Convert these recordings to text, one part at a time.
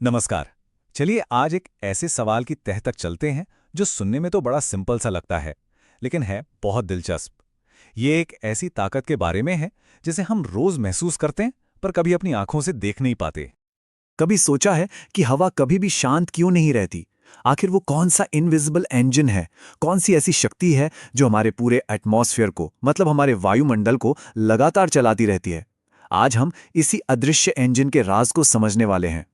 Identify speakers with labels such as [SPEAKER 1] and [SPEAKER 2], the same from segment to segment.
[SPEAKER 1] नमस्कार। चलिए आज एक ऐसे सवाल की तह तक चलते हैं जो सुनने में तो बड़ा सिंपल सा लगता है, लेकिन है बहुत दिलचस्प। ये एक ऐसी ताकत के बारे में है जिसे हम रोज महसूस करते हैं पर कभी अपनी आंखों से देख नहीं पाते।
[SPEAKER 2] कभी सोचा है कि हवा कभी भी शांत क्यों नहीं रहती? आखिर वो कौन सा इनविजिबल इंजन है? कौन सी ऐसी शक्ति है जो हमारे पूरे एटमॉस्फेयर को, मतलब हमारे वायुमंडल को लगातार चलाती रहती है? आज हम इसी अदृश्य इंजन के राज को समझने वाले हैं।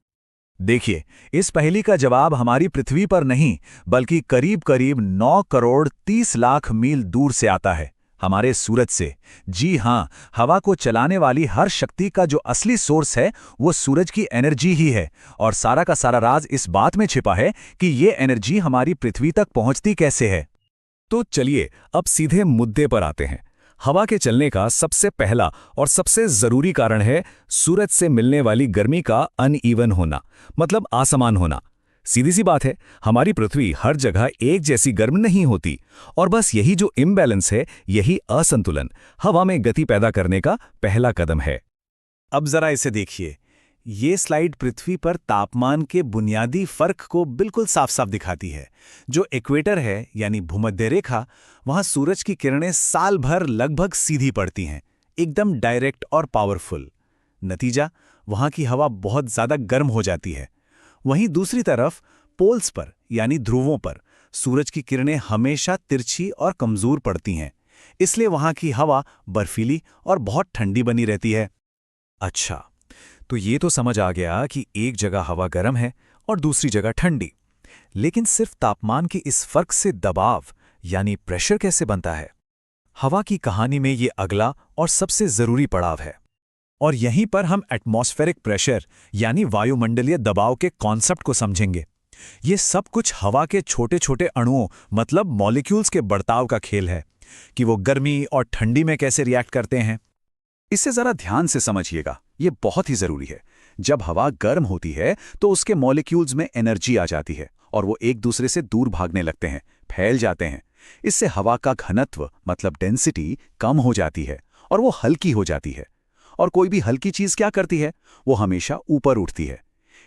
[SPEAKER 1] देखिए, इस पहेली का जवाब हमारी पृथ्वी पर नहीं बल्कि करीब करीब 9 करोड़ 30 लाख मील दूर से आता है, हमारे सूरज से। जी हाँ, हवा को चलाने वाली हर शक्ति का जो असली सोर्स है वो सूरज की एनर्जी ही है। और सारा का सारा राज इस बात में छिपा है कि ये एनर्जी हमारी पृथ्वी तक पहुंचती कैसे है। तो चलिए अब सीधे मुद्दे पर आते हैं। हवा के चलने का सबसे पहला और सबसे जरूरी कारण है सूरज से मिलने वाली गर्मी का अनइवन होना, मतलब असमान होना। सीधी सी बात है, हमारी पृथ्वी हर जगह एक जैसी गर्म नहीं होती, और बस यही जो इम्बैलेंस है, यही असंतुलन हवा में गति पैदा करने का पहला कदम है। अब जरा इसे देखिए, ये स्लाइड पृथ्वी पर तापमान के बुनियादी फर्क को बिल्कुल साफ साफ दिखाती है। जो इक्वेटर है यानी भूमध्य रेखा, वहां सूरज की किरणें साल भर लगभग सीधी पड़ती हैं, एकदम डायरेक्ट और पावरफुल। नतीजा, वहां की हवा बहुत ज्यादा गर्म हो जाती है। वहीं दूसरी तरफ पोल्स पर यानी ध्रुवों पर सूरज की किरणें हमेशा तिरछी और कमजोर पड़ती हैं, इसलिए वहां की हवा बर्फीली और बहुत ठंडी बनी रहती है। अच्छा, तो ये तो समझ आ गया कि एक जगह हवा गर्म है और दूसरी जगह ठंडी। लेकिन सिर्फ तापमान के इस फर्क से दबाव यानी प्रेशर कैसे बनता है? हवा की कहानी में ये अगला और सबसे जरूरी पड़ाव है। और यहीं पर हम एटमॉस्फेरिक प्रेशर यानी वायुमंडलीय दबाव के कॉन्सेप्ट को समझेंगे। ये सब कुछ हवा के छोटे छोटे अणुओं, मतलब मॉलिक्यूल्स के बर्ताव का खेल है कि वो गर्मी और ठंडी में कैसे रिएक्ट करते हैं। इसे जरा ध्यान से समझिएगा, ये बहुत ही जरूरी है। जब हवा गर्म होती है तो उसके मॉलिक्यूल्स में एनर्जी आ जाती है और वो एक दूसरे से दूर भागने लगते हैं, फैल जाते हैं। इससे हवा का घनत्व, मतलब डेंसिटी, कम हो जाती है और वो हल्की हो जाती है। और कोई भी हल्की चीज क्या करती है? वो हमेशा ऊपर उठती है।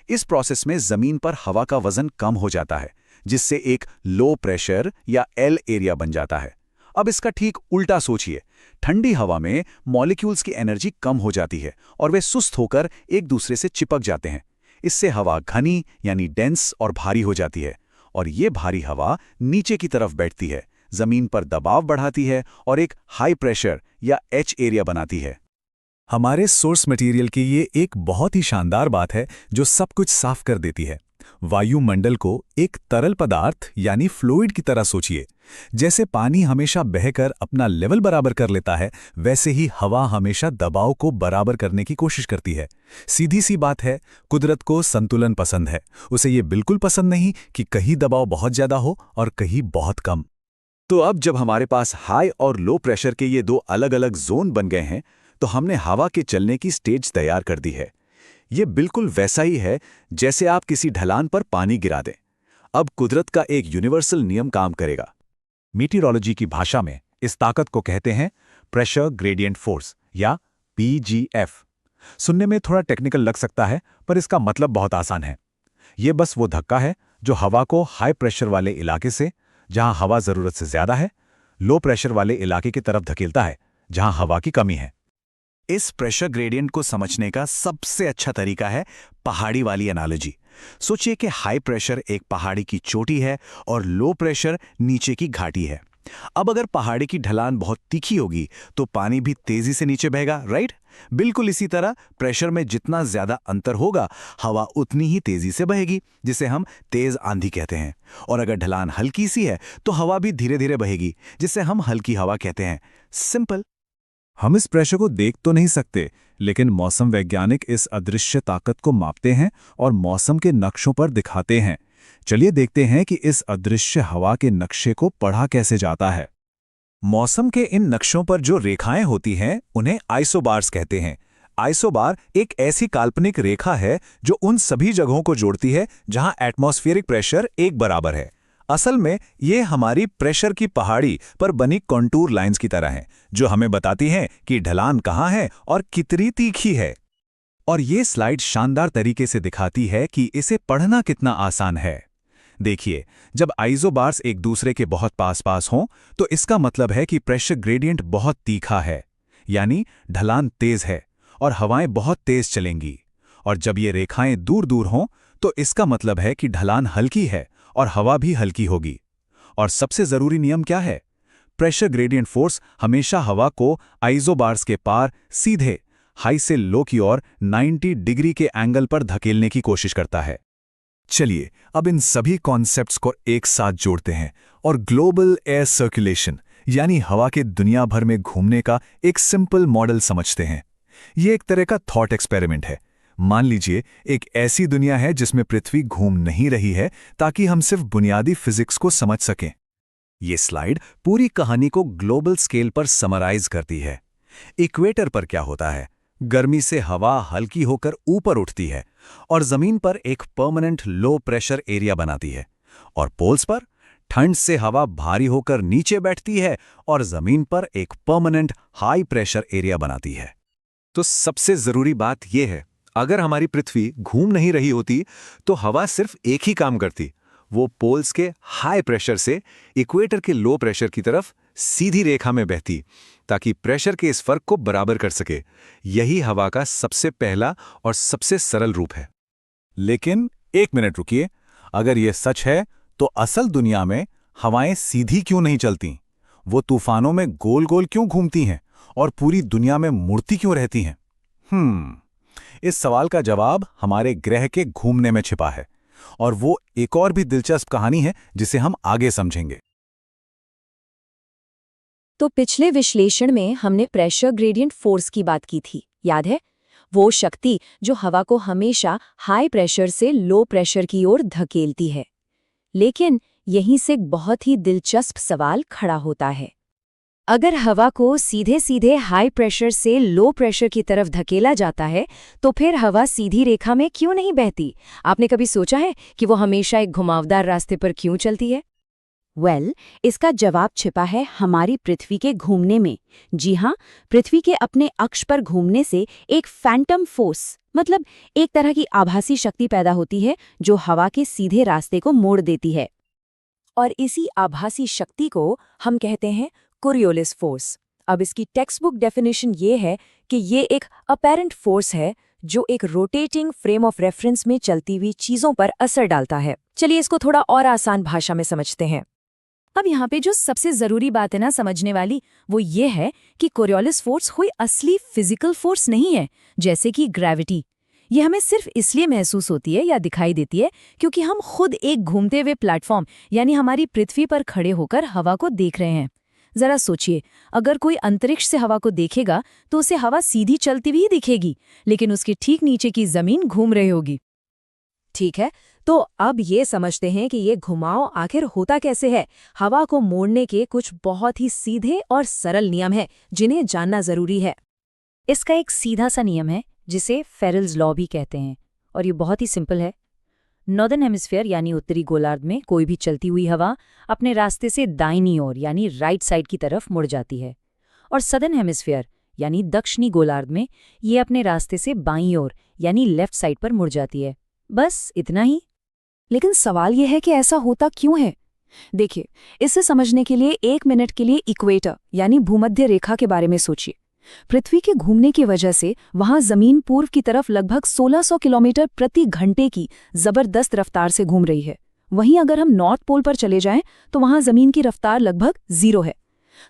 [SPEAKER 1] इस प्रोसेस में जमीन पर हवा का वजन कम हो जाता है, जिससे एक लो प्रेशर या एल एरिया बन जाता है। अब इसका ठीक उल्टा सोचिए। ठंडी हवा में मॉलिक्यूल्स की एनर्जी कम हो जाती है और वे सुस्त होकर एक दूसरे से चिपक जाते हैं। इससे हवा घनी यानी डेंस और भारी हो जाती है, और ये भारी हवा नीचे की तरफ बैठती है, जमीन पर दबाव बढ़ाती है और एक हाई प्रेशर या एच एरिया बनाती है। हमारे सोर्स मटेरियल की ये एक बहुत ही शानदार बात है जो सब कुछ साफ कर देती है। वायुमंडल को एक तरल पदार्थ यानी फ्लूइड की तरह सोचिए। जैसे पानी हमेशा बहकर अपना लेवल बराबर कर लेता है, वैसे ही हवा हमेशा दबाव को बराबर करने की कोशिश करती है। सीधी सी बात है, कुदरत को संतुलन पसंद है। उसे ये बिल्कुल पसंद नहीं कि कहीं दबाव बहुत ज्यादा हो और कहीं बहुत कम। तो अब जब हमारे पास हाई और लो प्रेशर के ये दो अलग अलग जोन बन गए हैं, तो हमने हवा के चलने की स्टेज तैयार कर दी है। ये बिल्कुल वैसा ही है जैसे आप किसी ढलान पर पानी गिरा दें। अब कुदरत का एक यूनिवर्सल नियम काम करेगा। मीटीरोलॉजी की भाषा में इस ताकत को कहते हैं प्रेशर ग्रेडियंट फोर्स या पीजीएफ। सुनने में थोड़ा टेक्निकल लग सकता है, पर इसका मतलब बहुत आसान है। ये बस वो धक्का है जो हवा को हाई प्रेशर वाले इलाके से, जहां हवा जरूरत से ज्यादा है, लो प्रेशर वाले इलाके की तरफ धकेलता है, जहां हवा की कमी है। इस प्रेशर ग्रेडियंट को समझने का सबसे अच्छा तरीका है पहाड़ी वाली एनालॉजी। सोचिए कि हाई प्रेशर एक पहाड़ी की चोटी है और लो प्रेशर नीचे की घाटी है। अब अगर पहाड़ी की ढलान बहुत तीखी होगी तो पानी भी तेजी से नीचे बहेगा, राइट? बिल्कुल इसी तरह प्रेशर में जितना ज्यादा अंतर होगा, हवा उतनी ही तेजी से बहेगी, जिसे हम तेज आंधी कहते हैं। और अगर ढलान हल्की सी है तो हवा भी धीरे धीरे बहेगी, जिसे हम हल्की हवा कहते हैं। सिंपल। हम इस प्रेशर को देख तो नहीं सकते, लेकिन मौसम वैज्ञानिक इस अदृश्य ताकत को मापते हैं और मौसम के नक्शों पर दिखाते हैं। चलिए देखते हैं कि इस अदृश्य हवा के नक्शे को पढ़ा कैसे जाता है। मौसम के इन नक्शों पर जो रेखाएं होती हैं, उन्हें आइसोबार्स कहते हैं। आइसोबार एक ऐसी काल्पनिक रेखा है जो उन सभी जगहों को जोड़ती है जहां एटमॉस्फेरिक प्रेशर एक बराबर है। असल में ये हमारी प्रेशर की पहाड़ी पर बनी कॉन्टूर लाइंस की तरह हैं, जो हमें बताती हैं कि ढलान कहाँ है और कितनी तीखी है। और ये स्लाइड शानदार तरीके से दिखाती है कि इसे पढ़ना कितना आसान है। देखिए, जब आइसोबार्स एक दूसरे के बहुत पास-पास हों, तो इसका मतलब है कि प्रेशर ग्रेडियंट बहुत तीखा है, यानी ढलान तेज है और हवाएं बहुत तेज चलेंगी। और जब ये रेखाएं दूर-दूर हों, तो इसका मतलब है कि ढलान हल्की है और हवा भी हल्की होगी। और सबसे जरूरी नियम क्या है? प्रेशर ग्रेडियंट फोर्स हमेशा हवा को आइसोबार्स के पार सीधे हाई से लो की ओर 90 डिग्री के एंगल पर धकेलने की कोशिश करता है। चलिए अब इन सभी कॉन्सेप्ट्स को एक साथ जोड़ते हैं और ग्लोबल एयर सर्कुलेशन यानी हवा के दुनिया भर में घूमने का एक सिंपल मॉडल समझते हैं। ये एक तरह का थॉट एक्सपेरिमेंट है। मान लीजिए एक ऐसी दुनिया है जिसमें पृथ्वी घूम नहीं रही है ताकि हम सिर्फ बुनियादी फिजिक्स को समझ सकें। ये स्लाइड पूरी कहानी को ग्लोबल स्केल पर समराइज करती है। इक्वेटर पर क्या होता है? गर्मी से हवा हल्की होकर ऊपर उठती है और जमीन पर एक परमानेंट लो प्रेशर एरिया बनाती है। और पोल्स पर ठंड से हवा भारी होकर नीचे बैठती है और जमीन पर एक परमानेंट हाई प्रेशर एरिया बनाती है। तो सबसे जरूरी बात यह है, अगर हमारी पृथ्वी घूम नहीं रही होती तो हवा सिर्फ एक ही काम करती, वो पोल्स के हाई प्रेशर से इक्वेटर के लो प्रेशर की तरफ सीधी रेखा में बहती, ताकि प्रेशर के इस फर्क को बराबर कर सके। यही हवा का सबसे पहला और सबसे सरल रूप है। लेकिन एक मिनट रुकिए, अगर यह सच है तो असल दुनिया में हवाएं सीधी क्यों नहीं चलती? वो तूफानों में गोल गोल क्यों घूमती हैं और पूरी दुनिया में मुड़ती क्यों रहती हैं? इस सवाल का जवाब हमारे ग्रह के घूमने में छिपा है, और वो एक और भी दिलचस्प कहानी है जिसे हम आगे समझेंगे।
[SPEAKER 3] तो पिछले विश्लेषण में हमने प्रेशर ग्रेडियंट फोर्स की बात की थी, याद है? वो शक्ति जो हवा को हमेशा हाई प्रेशर से लो प्रेशर की ओर धकेलती है। लेकिन यहीं से एक बहुत ही दिलचस्प सवाल खड़ा होता है। अगर हवा को सीधे सीधे हाई प्रेशर से लो प्रेशर की तरफ धकेला जाता है, तो फिर हवा सीधी रेखा में क्यों नहीं बहती? आपने कभी सोचा है कि वो हमेशा एक घुमावदार रास्ते पर क्यों चलती है? इसका जवाब छिपा है हमारी पृथ्वी के घूमने में। जी हाँ, पृथ्वी के अपने अक्ष पर घूमने से एक फैंटम फोर्स, मतलब एक तरह की आभासी शक्ति पैदा होती है जो हवा के सीधे रास्ते को मोड़ देती है। और इसी आभासी शक्ति को हम कहते हैं कोरियोलिस फोर्स। अब इसकी टेक्स्ट बुक डेफिनेशन ये है कि ये एक अपैरेंट फोर्स है जो एक रोटेटिंग फ्रेम ऑफ रेफरेंस में चलती हुई चीजों पर असर डालता है। चलिए इसको थोड़ा और आसान भाषा में समझते हैं। अब यहाँ पे जो सबसे जरूरी बात है ना समझने वाली, वो ये है कि कोरियोलिस फोर्स कोई असली फिजिकल फोर्स नहीं है, जैसे कि ग्रेविटी। ये हमें सिर्फ इसलिए महसूस होती है या दिखाई देती है क्योंकि हम खुद एक घूमते हुए प्लेटफॉर्म यानी हमारी पृथ्वी पर खड़े होकर हवा को देख रहे हैं। जरा सोचिए, अगर कोई अंतरिक्ष से हवा को देखेगा तो उसे हवा सीधी चलती हुई दिखेगी, लेकिन उसके ठीक नीचे की जमीन घूम रही होगी। ठीक है, तो अब ये समझते हैं कि ये घुमाव आखिर होता कैसे है। हवा को मोड़ने के कुछ बहुत ही सीधे और सरल नियम हैं जिन्हें जानना जरूरी है। इसका एक सीधा सा नियम है जिसे फेरेल्स लॉ भी कहते हैं, और ये बहुत ही सिंपल है। नॉर्दर्न हेमिस्फीयर यानी उत्तरी गोलार्ध में कोई भी चलती हुई हवा अपने रास्ते से दाहिनी ओर यानी राइट साइड की तरफ मुड़ जाती है, और सदर्न हेमिस्फीयर यानी दक्षिणी गोलार्ध में ये अपने रास्ते से बाईं ओर यानी लेफ्ट साइड पर मुड़ जाती है। बस इतना ही। लेकिन सवाल यह है कि ऐसा होता क्यों है? देखिए, इसे समझने के लिए 1 मिनट के लिए इक्वेटर यानी भूमध्य रेखा के बारे में सोचिए। पृथ्वी के घूमने की वजह से वहां जमीन पूर्व की तरफ लगभग 1600 किलोमीटर प्रति घंटे की जबरदस्त रफ्तार से घूम रही है। वहीं अगर हम नॉर्थ पोल पर चले जाएं तो वहां जमीन की रफ्तार लगभग 0 है।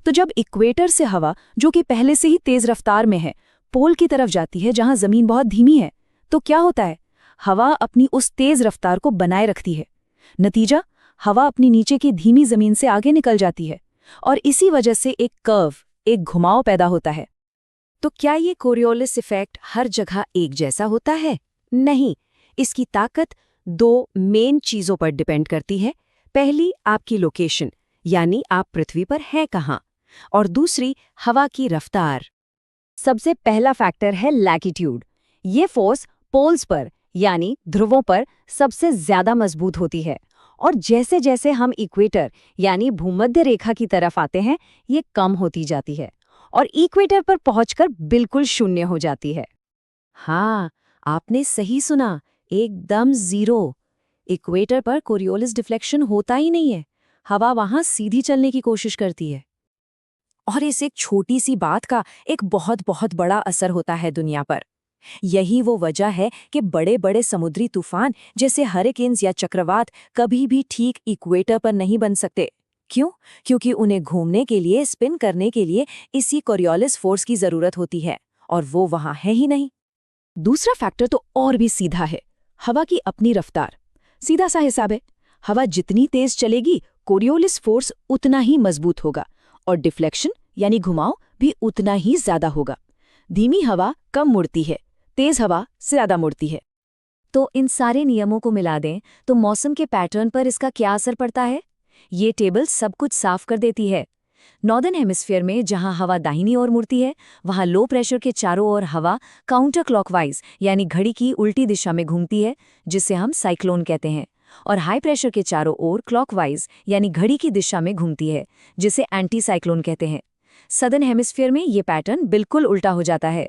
[SPEAKER 3] तो जब इक्वेटर से हवा, जो कि पहले से ही तेज रफ्तार में है, पोल की तरफ जाती है जहां जमीन बहुत धीमी है, तो क्या होता है? हवा अपनी उस तेज रफ्तार को बनाए रखती है। नतीजा, हवा अपनी नीचे की धीमी जमीन से आगे निकल जाती है और इसी वजह से एक कर्व, एक घुमाव पैदा होता है। तो क्या ये कोरियोलिस इफेक्ट हर जगह एक जैसा होता है? नहीं, इसकी ताकत 2 मेन चीजों पर डिपेंड करती है। पहली, आपकी लोकेशन यानी आप पृथ्वी पर हैं कहाँ, और दूसरी, हवा की रफ्तार। सबसे पहला फैक्टर है लैटिट्यूड। ये फोर्स पोल्स पर यानी ध्रुवों पर सबसे ज्यादा मजबूत होती है, और जैसे जैसे हम इक्वेटर यानी भूमध्य रेखा की तरफ आते हैं, ये कम होती जाती है और इक्वेटर पर पहुंचकर बिल्कुल शून्य हो जाती है। हाँ, आपने सही सुना, एकदम जीरो। इक्वेटर पर कोरियोलिस डिफ्लेक्शन होता ही नहीं है। हवा वहां सीधी चलने की कोशिश करती है। और इस एक छोटी सी बात का एक बहुत बहुत बड़ा असर होता है दुनिया पर। यही वो वजह है कि बड़े बड़े समुद्री तूफान जैसे हरिकेन्स या चक्रवात कभी भी ठीक इक्वेटर पर नहीं बन सकते। क्यों? क्योंकि उन्हें घूमने के लिए, स्पिन करने के लिए इसी कोरियोलिस फोर्स की जरूरत होती है, और वो वहां है ही नहीं। दूसरा फैक्टर तो और भी सीधा है, हवा की अपनी रफ्तार। सीधा सा हिसाब है, हवा जितनी तेज चलेगी कोरियोलिस फोर्स उतना ही मजबूत होगा, और डिफ्लेक्शन यानी घुमाव भी उतना ही ज्यादा होगा। धीमी हवा कम मुड़ती है, तेज हवा ज्यादा मुड़ती है। तो इन सारे नियमों को मिला दें तो मौसम के पैटर्न पर इसका क्या असर पड़ता है? ये टेबल सब कुछ साफ कर देती है। नॉर्दर्न हेमिस्फीयर में जहां हवा दाहिनी ओर मुड़ती है, वहां लो प्रेशर के चारों ओर हवा काउंटर क्लॉकवाइज यानी घड़ी की उल्टी दिशा में घूमती है, जिसे हम साइक्लोन कहते हैं। और हाई प्रेशर के चारों ओर क्लॉकवाइज यानी घड़ी की दिशा में घूमती है, जिसे एंटी साइक्लोन कहते हैं। सदर्न हेमिस्फीयर में ये पैटर्न बिल्कुल उल्टा हो जाता है।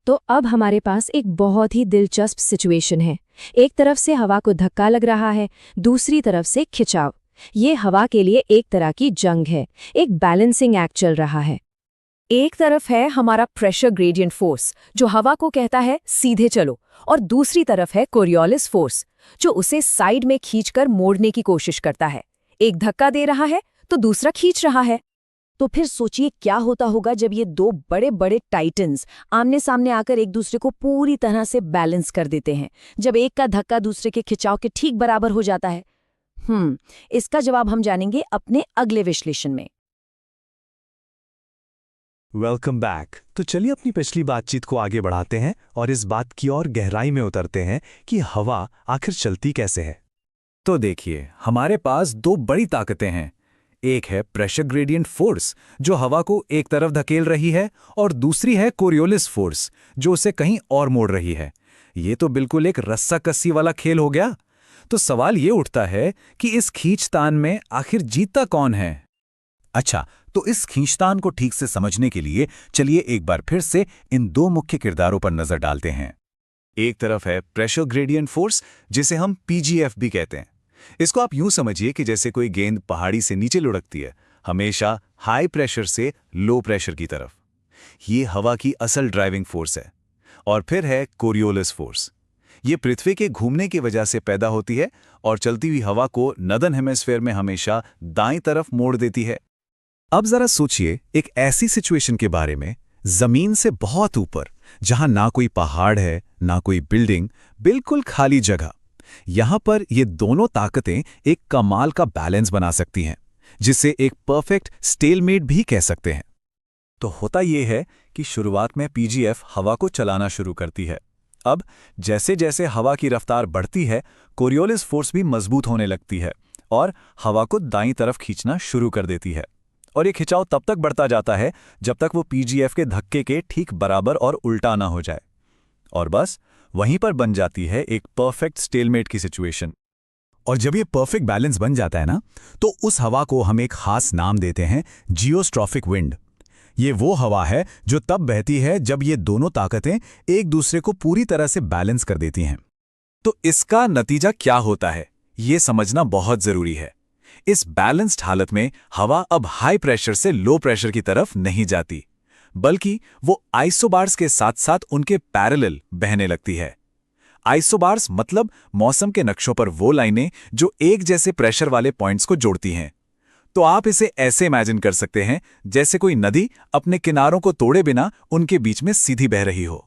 [SPEAKER 3] तो अब हमारे पास एक बहुत ही दिलचस्प सिचुएशन है। एक तरफ से हवा को धक्का लग रहा है, दूसरी तरफ से खिंचाव। ये हवा के लिए एक तरह की जंग है, एक बैलेंसिंग एक्ट चल रहा है। एक तरफ है हमारा प्रेशर ग्रेडियंट फोर्स जो हवा को कहता है सीधे चलो, और दूसरी तरफ है कोरियोलिस फोर्स जो उसे साइड में खींचकर मोड़ने की कोशिश करता है। एक धक्का दे रहा है तो दूसरा खींच रहा है। तो फिर सोचिए क्या होता होगा जब ये दो बड़े बड़े टाइटन्स आमने सामने आकर एक दूसरे को पूरी तरह से बैलेंस कर देते हैं, जब एक का धक्का दूसरे के खिंचाव के ठीक बराबर हो जाता है। इसका जवाब हम जानेंगे अपने अगले विश्लेषण में।
[SPEAKER 2] Welcome back. तो चलिए अपनी पिछली बातचीत को आगे बढ़ाते हैं और इस बात की और गहराई में उतरते हैं कि हवा आखिर चलती कैसे है। तो देखिए, हमारे पास दो बड़ी ताकतें हैं। एक है प्रेशर ग्रेडियंट फोर्स जो हवा को एक तरफ धकेल रही है, और दूसरी है कोरियोलिस फोर्स जो उसे कहीं और मोड़ रही है। ये तो बिल्कुल एक रस्साकस्सी वाला खेल हो गया। तो सवाल ये उठता है कि इस खींचतान में आखिर जीतता कौन है?
[SPEAKER 1] अच्छा, तो इस खींचतान को ठीक से समझने के लिए चलिए एक बार फिर से इन दो मुख्य किरदारों पर नजर डालते हैं।
[SPEAKER 2] एक तरफ है प्रेशर ग्रेडियंट फोर्स जिसे हम पीजीएफ भी कहते हैं। इसको आप यूं समझिए कि जैसे कोई गेंद पहाड़ी से नीचे लुढ़कती है, हमेशा हाई प्रेशर से लो प्रेशर की तरफ। ये हवा की असल ड्राइविंग फोर्स है। और फिर है कोरियोलिस फोर्स। ये पृथ्वी के घूमने की वजह से पैदा होती है और चलती हुई हवा को नॉर्दर्न हेमिस्फीयर में हमेशा दाईं तरफ मोड़ देती है।
[SPEAKER 1] अब जरा सोचिए एक ऐसी सिचुएशन के बारे में, जमीन से बहुत ऊपर, जहां ना कोई पहाड़ है ना कोई बिल्डिंग, बिल्कुल खाली जगह। यहां पर ये दोनों ताकतें एक कमाल का बैलेंस बना सकती हैं, जिसे एक परफेक्ट स्टेलमेट भी कह सकते हैं। तो होता यह है कि शुरुआत में पीजीएफ हवा को चलाना शुरू करती है। अब जैसे जैसे हवा की रफ्तार बढ़ती है, कोरियोलिस फोर्स भी मजबूत होने लगती है और हवा को दाईं तरफ खींचना शुरू कर देती है। और ये खिंचाव तब तक बढ़ता जाता है जब तक वो पीजीएफ के धक्के के ठीक बराबर और उल्टा ना हो जाए। और बस वहीं पर बन जाती है एक परफेक्ट स्टेलमेट की सिचुएशन। और जब ये परफेक्ट बैलेंस बन जाता है ना, तो उस हवा को हम एक खास नाम देते हैं, जियोस्ट्रॉफिक विंड। ये वो हवा है जो तब बहती है जब ये दोनों ताकतें एक दूसरे को पूरी तरह से बैलेंस कर देती हैं। तो इसका नतीजा क्या होता है, ये समझना बहुत जरूरी है। इस बैलेंस्ड हालत में हवा अब हाई प्रेशर से लो प्रेशर की तरफ नहीं जाती, बल्कि वो आइसोबार्स के साथ साथ उनके पैरेलल बहने लगती है। आइसोबार्स मतलब मौसम के नक्शों पर वो लाइनें जो एक जैसे प्रेशर वाले पॉइंट्स को जोड़ती हैं। तो आप इसे ऐसे इमेजिन कर सकते हैं जैसे कोई नदी अपने किनारों को तोड़े बिना उनके बीच में सीधी बह रही हो।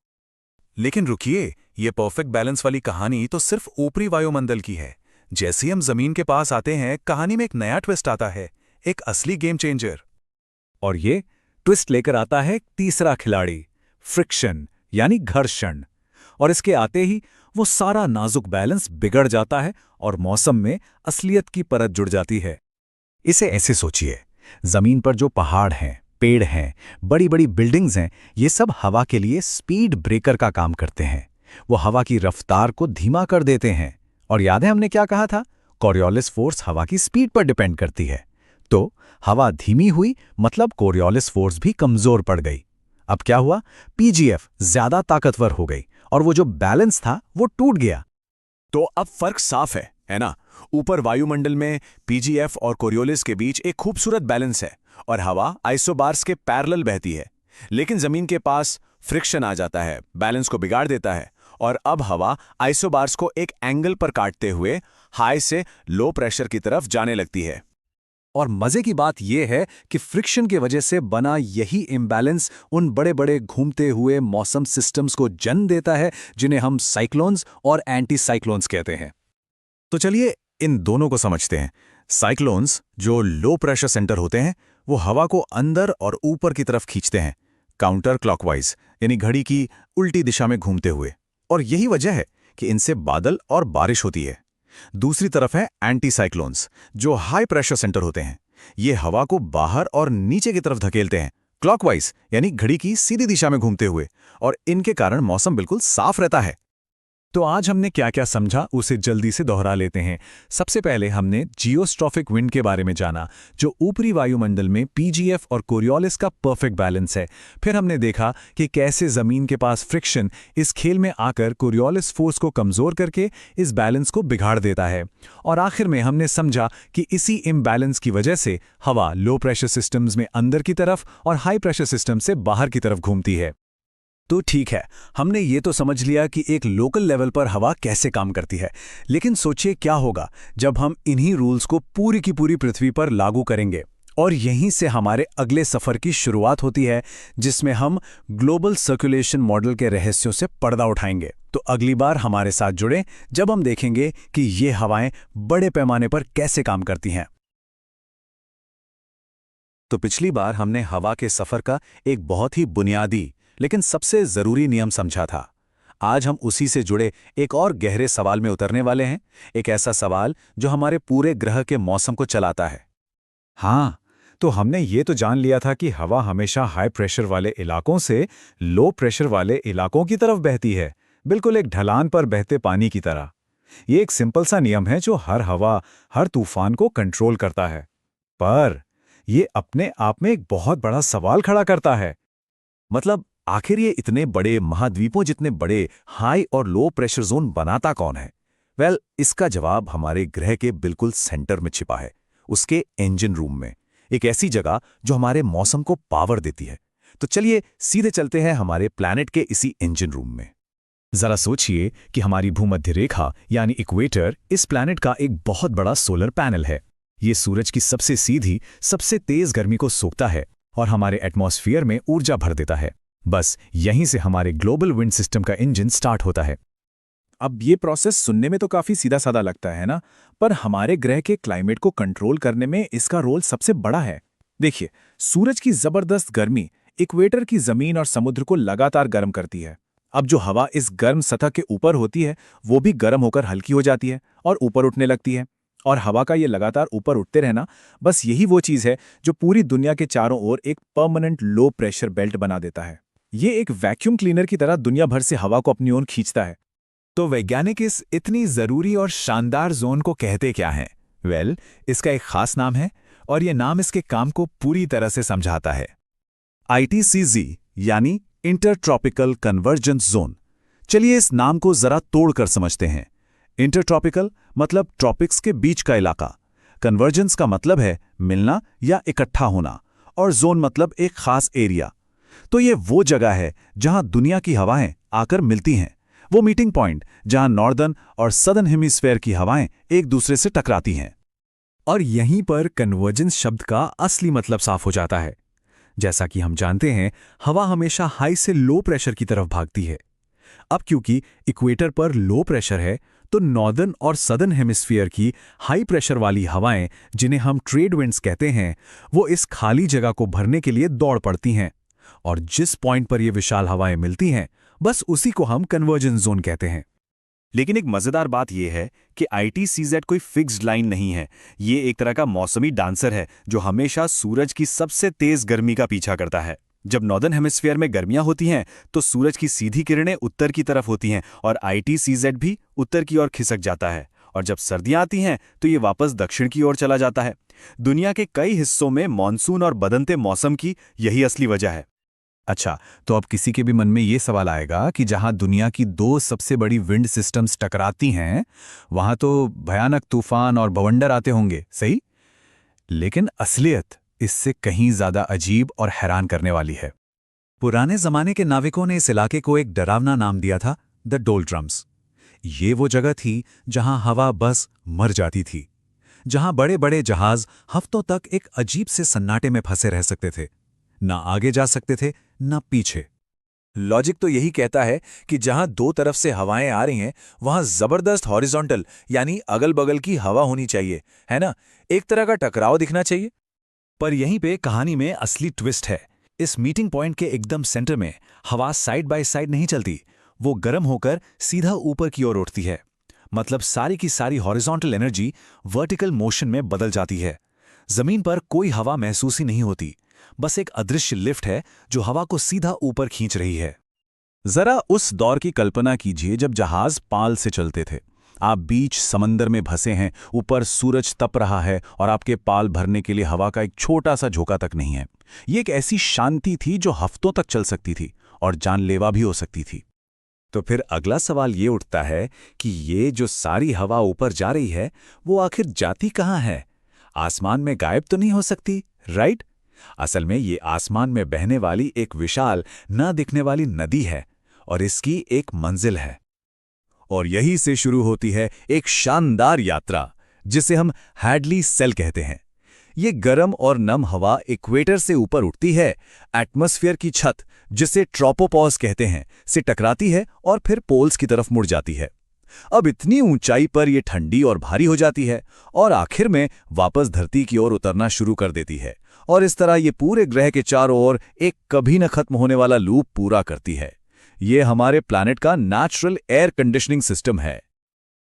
[SPEAKER 1] लेकिन रुकिए, ये परफेक्ट बैलेंस वाली कहानी तो सिर्फ ऊपरी वायुमंडल की है। जैसे ही हम जमीन के पास आते हैं, कहानी में एक नया ट्विस्ट आता है, एक असली गेम चेंजर। और ये ट्विस्ट लेकर आता है तीसरा खिलाड़ी, फ्रिक्शन यानी घर्षण। और इसके आते ही वो सारा नाजुक बैलेंस बिगड़ जाता है और मौसम में असलियत की परत जुड़ जाती है। इसे ऐसे सोचिए, जमीन पर जो पहाड़ हैं, पेड़ हैं, बड़ी बड़ी बिल्डिंग्स हैं, ये सब हवा के लिए स्पीड ब्रेकर का काम करते हैं। वो हवा की रफ्तार को धीमा कर देते हैं। और याद है हमने क्या कहा था, कोरियोलिस फोर्स हवा की स्पीड पर डिपेंड करती है। तो हवा धीमी हुई मतलब कोरियोलिस फोर्स भी कमजोर पड़ गई। अब क्या हुआ, पीजीएफ ज्यादा ताकतवर हो गई और वो जो बैलेंस था वो टूट गया। तो अब फर्क साफ है ना? ऊपर वायुमंडल में पीजीएफ और कोरियोलिस के बीच एक खूबसूरत बैलेंस है और हवा आइसोबार्स के पैरेलल बहती है। लेकिन जमीन के पास फ्रिक्शन आ जाता है, बैलेंस को बिगाड़ देता है और अब हवा आइसोबार्स को एक एंगल पर काटते हुए हाई से लो प्रेशर की तरफ जाने लगती है।
[SPEAKER 2] और मजे की बात यह है कि फ्रिक्शन की वजह से बना यही इम्बैलेंस उन बड़े बड़े घूमते हुए मौसम सिस्टम्स को जन्म देता है जिन्हें हम साइक्लोन्स और एंटी साइक्लोन्स कहते हैं।
[SPEAKER 1] तो चलिए इन दोनों को समझते हैं। साइक्लोन्स जो लो प्रेशर सेंटर होते हैं वो हवा को अंदर और ऊपर की तरफ खींचते हैं, काउंटर क्लॉकवाइज, यानी घड़ी की उल्टी दिशा में घूमते हुए। और यही वजह है कि इनसे बादल और बारिश होती है। दूसरी तरफ है एंटी साइक्लोन्स जो हाई प्रेशर सेंटर होते हैं। ये हवा को बाहर और नीचे की तरफ धकेलते हैं, क्लॉकवाइज यानी घड़ी की सीधी दिशा में घूमते हुए, और इनके कारण मौसम बिल्कुल साफ रहता है। तो आज हमने क्या क्या समझा उसे जल्दी से दोहरा लेते हैं। सबसे पहले हमने जियोस्ट्रॉफिक विंड के बारे में जाना, जो ऊपरी वायुमंडल में पीजीएफ और कोरियोलिस का परफेक्ट बैलेंस है। फिर हमने देखा कि कैसे जमीन के पास फ्रिक्शन इस खेल में आकर कोरियोलिस फोर्स को कमजोर करके इस बैलेंस को बिगाड़ देता है। और आखिर में हमने समझा कि इसी इम्बैलेंस की वजह से हवा लो प्रेशर सिस्टम्स में अंदर की तरफ और हाई प्रेशर सिस्टम से बाहर की तरफ घूमती है। तो ठीक है, हमने ये तो समझ लिया कि एक लोकल लेवल पर हवा कैसे काम करती है, लेकिन सोचिए क्या होगा जब हम इन्हीं रूल्स को पूरी की पूरी पृथ्वी पर लागू करेंगे। और यहीं से हमारे अगले सफर की शुरुआत होती है, जिसमें हम ग्लोबल सर्कुलेशन मॉडल के रहस्यों से पर्दा उठाएंगे। तो अगली बार हमारे साथ जुड़ें जब हम देखेंगे कि ये हवाएं बड़े पैमाने पर कैसे काम करती हैं। तो पिछली बार हमने हवा के सफर का एक बहुत ही बुनियादी लेकिन सबसे जरूरी नियम समझा था। आज हम उसी से जुड़े एक और गहरे सवाल में उतरने वाले हैं, एक ऐसा सवाल जो हमारे पूरे ग्रह के मौसम को चलाता है।
[SPEAKER 2] हाँ, तो हमने ये तो जान लिया था कि हवा हमेशा हाई प्रेशर वाले इलाकों से लो प्रेशर वाले इलाकों की तरफ बहती है, बिल्कुल एक ढलान पर बहते पानी की तरह। ये एक सिंपल सा नियम है जो हर हवा, हर तूफान को कंट्रोल करता है। पर ये अपने आप में एक बहुत बड़ा सवाल खड़ा करता है।
[SPEAKER 1] मतलब आखिर ये इतने बड़े महाद्वीपों जितने बड़े हाई और लो प्रेशर जोन बनाता कौन है? वेल, इसका जवाब हमारे ग्रह के बिल्कुल सेंटर में छिपा है, उसके इंजन रूम में, एक ऐसी जगह जो हमारे मौसम को पावर देती है। तो चलिए सीधे चलते हैं हमारे प्लैनेट के इसी इंजन रूम में।
[SPEAKER 2] जरा सोचिए कि हमारी भूमध्य रेखा यानी इक्वेटर इस प्लैनेट का एक बहुत बड़ा सोलर पैनल है। ये सूरज की सबसे सीधी, सबसे तेज गर्मी को सोखता है और हमारे एटमॉस्फेयर में ऊर्जा भर देता है। बस यहीं से हमारे ग्लोबल विंड सिस्टम का इंजन स्टार्ट होता है।
[SPEAKER 4] अब ये प्रोसेस सुनने में तो काफी सीधा साधा लगता है ना, पर हमारे ग्रह के क्लाइमेट को कंट्रोल करने में इसका रोल सबसे बड़ा है। देखिए, सूरज की जबरदस्त गर्मी इक्वेटर की जमीन और समुद्र को लगातार गर्म करती है। अब जो हवा इस गर्म सतह के ऊपर होती है वो भी गर्म होकर हल्की हो जाती है और ऊपर उठने लगती है। और हवा का ये लगातार ऊपर उठते रहना, बस यही वो चीज है जो पूरी दुनिया के चारों ओर एक परमानेंट लो प्रेशर बेल्ट बना देता है। ये एक वैक्यूम क्लीनर की तरह दुनिया भर से हवा को अपनी ओर खींचता है।
[SPEAKER 1] तो वैज्ञानिक इस इतनी जरूरी और शानदार जोन को कहते क्या हैं? वेल, इसका एक खास नाम है और ये नाम इसके काम को पूरी तरह से समझाता है। ITCZ यानी इंटरट्रॉपिकल कन्वर्जेंस जोन। चलिए इस नाम को जरा तोड़कर समझते हैं। इंटरट्रॉपिकल मतलब ट्रॉपिक्स के बीच का इलाका, कन्वर्जेंस का मतलब है मिलना या इकट्ठा होना, और जोन मतलब एक खास एरिया। तो ये वो जगह है जहां दुनिया की हवाएं आकर मिलती हैं, वो मीटिंग पॉइंट जहां नॉर्दर्न और सदर्न हेमिस्फेयर की हवाएं एक दूसरे से टकराती हैं।
[SPEAKER 2] और यहीं पर कन्वर्जेंस शब्द का असली मतलब साफ हो जाता है। जैसा कि हम जानते हैं, हवा हमेशा हाई से लो प्रेशर की तरफ भागती है। अब क्योंकि इक्वेटर पर लो प्रेशर है, तो नॉर्दर्न और सदर्न हेमिस्फीयर की हाई प्रेशर वाली हवाएं, जिन्हें हम ट्रेड विंड्स कहते हैं, वो इस खाली जगह को भरने के लिए दौड़ पड़ती हैं। और जिस पॉइंट पर ये विशाल हवाएं मिलती हैं, बस उसी को हम कन्वर्जेंस जोन कहते हैं।
[SPEAKER 4] लेकिन एक मजेदार बात यह है कि ITCZ कोई फिक्स्ड लाइन नहीं है। ये एक तरह का मौसमी डांसर है जो हमेशा सूरज की सबसे तेज गर्मी का पीछा करता है। जब नॉर्दर्न हेमिस्फीयर में गर्मियां होती हैं तो सूरज की सीधी किरणें उत्तर की तरफ होती हैं और ITCZ भी उत्तर की ओर खिसक जाता है। और जब सर्दियां आती हैं तो ये वापस दक्षिण की ओर चला जाता है। दुनिया के कई हिस्सों में मॉनसून और बदलते मौसम की यही असली वजह है।
[SPEAKER 2] अच्छा, तो अब किसी के भी मन में ये सवाल आएगा कि जहां दुनिया की दो सबसे बड़ी विंड सिस्टम्स टकराती हैं, वहां तो भयानक तूफान और बवंडर आते होंगे, सही? लेकिन असलियत इससे कहीं ज्यादा अजीब और हैरान करने वाली है।
[SPEAKER 1] पुराने जमाने के नाविकों ने इस इलाके को एक डरावना नाम दिया था, द डोल्ड्रम्स। ये वो जगह थी जहां हवा बस मर जाती थी, जहां बड़े बड़े जहाज हफ्तों तक एक अजीब से सन्नाटे में फंसे रह सकते थे, ना आगे जा सकते थे ना पीछे। लॉजिक तो यही कहता है कि जहां दो तरफ से हवाएं आ रही हैं, वहां जबरदस्त हॉरिजॉन्टल यानी अगल बगल की हवा होनी चाहिए, है ना? एक तरह का टकराव दिखना चाहिए।
[SPEAKER 2] पर यहीं पे कहानी में असली ट्विस्ट है। इस मीटिंग पॉइंट के एकदम सेंटर में हवा साइड बाय साइड नहीं चलती, वो गर्म होकर सीधा ऊपर की ओर उठती है। मतलब सारी की सारी हॉरिजॉन्टल एनर्जी वर्टिकल मोशन में बदल जाती है। जमीन पर कोई हवा महसूस ही नहीं होती, बस एक अदृश्य लिफ्ट है जो हवा को सीधा ऊपर खींच रही है।
[SPEAKER 1] जरा उस दौर की कल्पना कीजिए जब जहाज पाल से चलते थे। आप बीच समंदर में फंसे हैं, ऊपर सूरज तप रहा है और आपके पाल भरने के लिए हवा का एक छोटा सा झोंका तक नहीं है। ये एक ऐसी शांति थी जो हफ्तों तक चल सकती थी और जानलेवा भी हो सकती थी। तो फिर अगला सवाल ये उठता है कि ये जो सारी हवा ऊपर जा रही है, वो आखिर जाती कहाँ है? आसमान में गायब तो नहीं हो सकती, राइट? असल में ये आसमान में बहने वाली एक विशाल न दिखने वाली नदी है और इसकी एक मंजिल है। और यहीं से शुरू होती है एक शानदार यात्रा जिसे हम हैडली सेल कहते हैं। ये गर्म और नम हवा इक्वेटर से ऊपर उठती है, एटमॉस्फेयर की छत, जिसे ट्रोपोपॉज कहते हैं, से टकराती है और फिर पोल्स की तरफ मुड़ जाती है। अब इतनी ऊंचाई पर ये ठंडी और भारी हो जाती है और आखिर में वापस धरती की ओर उतरना शुरू कर देती है, और इस तरह ये पूरे ग्रह के चारों ओर एक कभी न खत्म होने वाला लूप पूरा करती है। ये हमारे प्लैनेट का नेचुरल एयर कंडीशनिंग सिस्टम है।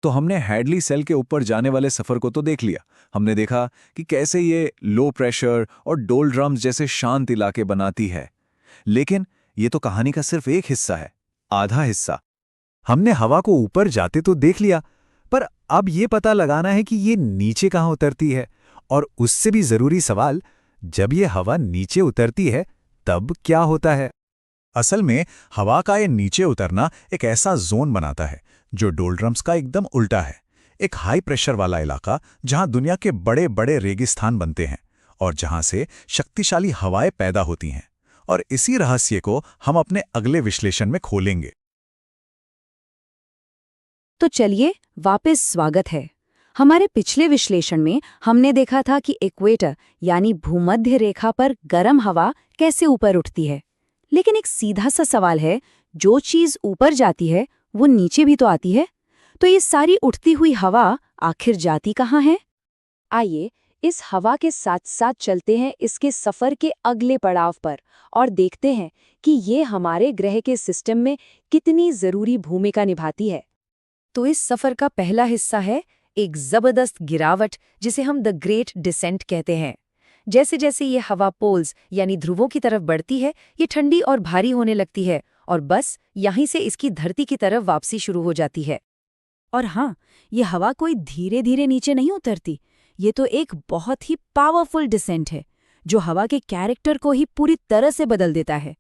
[SPEAKER 1] तो हमने हैडली सेल के ऊपर जाने वाले सफर को तो देख लिया। हमने देखा कि कैसे ये लो प्रेशर और डोल्ड्रम्स जैसे शांत इलाके बनाती है। लेकिन ये तो कहानी का सिर्फ एक हिस्सा है, आधा हिस्सा। हमने हवा को ऊपर जाते तो देख लिया, पर अब ये पता लगाना है कि ये नीचे कहाँ उतरती है। और उससे भी जरूरी सवाल, जब ये हवा नीचे उतरती है तब क्या होता है? असल में हवा का ये नीचे उतरना एक ऐसा जोन बनाता है जो डोल्ड्रम्स का एकदम उल्टा है। एक हाई प्रेशर वाला इलाका जहां दुनिया के बड़े बड़े रेगिस्तान बनते हैं और जहां से शक्तिशाली हवाएं पैदा होती हैं। और इसी रहस्य को हम अपने अगले विश्लेषण में खोलेंगे।
[SPEAKER 3] तो चलिए वापस स्वागत है। हमारे पिछले विश्लेषण में हमने देखा था कि इक्वेटर यानी भूमध्य रेखा पर गर्म हवा कैसे ऊपर उठती है। लेकिन एक सीधा सा सवाल है, जो चीज ऊपर जाती है वो नीचे भी तो आती है। तो ये सारी उठती हुई हवा आखिर जाती कहाँ है? आइए इस हवा के साथ साथ चलते हैं इसके सफर के अगले पड़ाव पर और देखते हैं कि ये हमारे ग्रह के सिस्टम में कितनी जरूरी भूमिका निभाती है। तो इस सफर का पहला हिस्सा है एक जबरदस्त गिरावट, जिसे हम द ग्रेट डिसेंट कहते हैं। जैसे जैसे ये हवा पोल्स यानी ध्रुवों की तरफ बढ़ती है, ये ठंडी और भारी होने लगती है और बस यहीं से इसकी धरती की तरफ वापसी शुरू हो जाती है। और हाँ, ये हवा कोई धीरे धीरे नीचे नहीं उतरती, ये तो एक बहुत ही पावरफुल डिसेंट है जो हवा के कैरेक्टर को ही पूरी तरह से बदल देता है।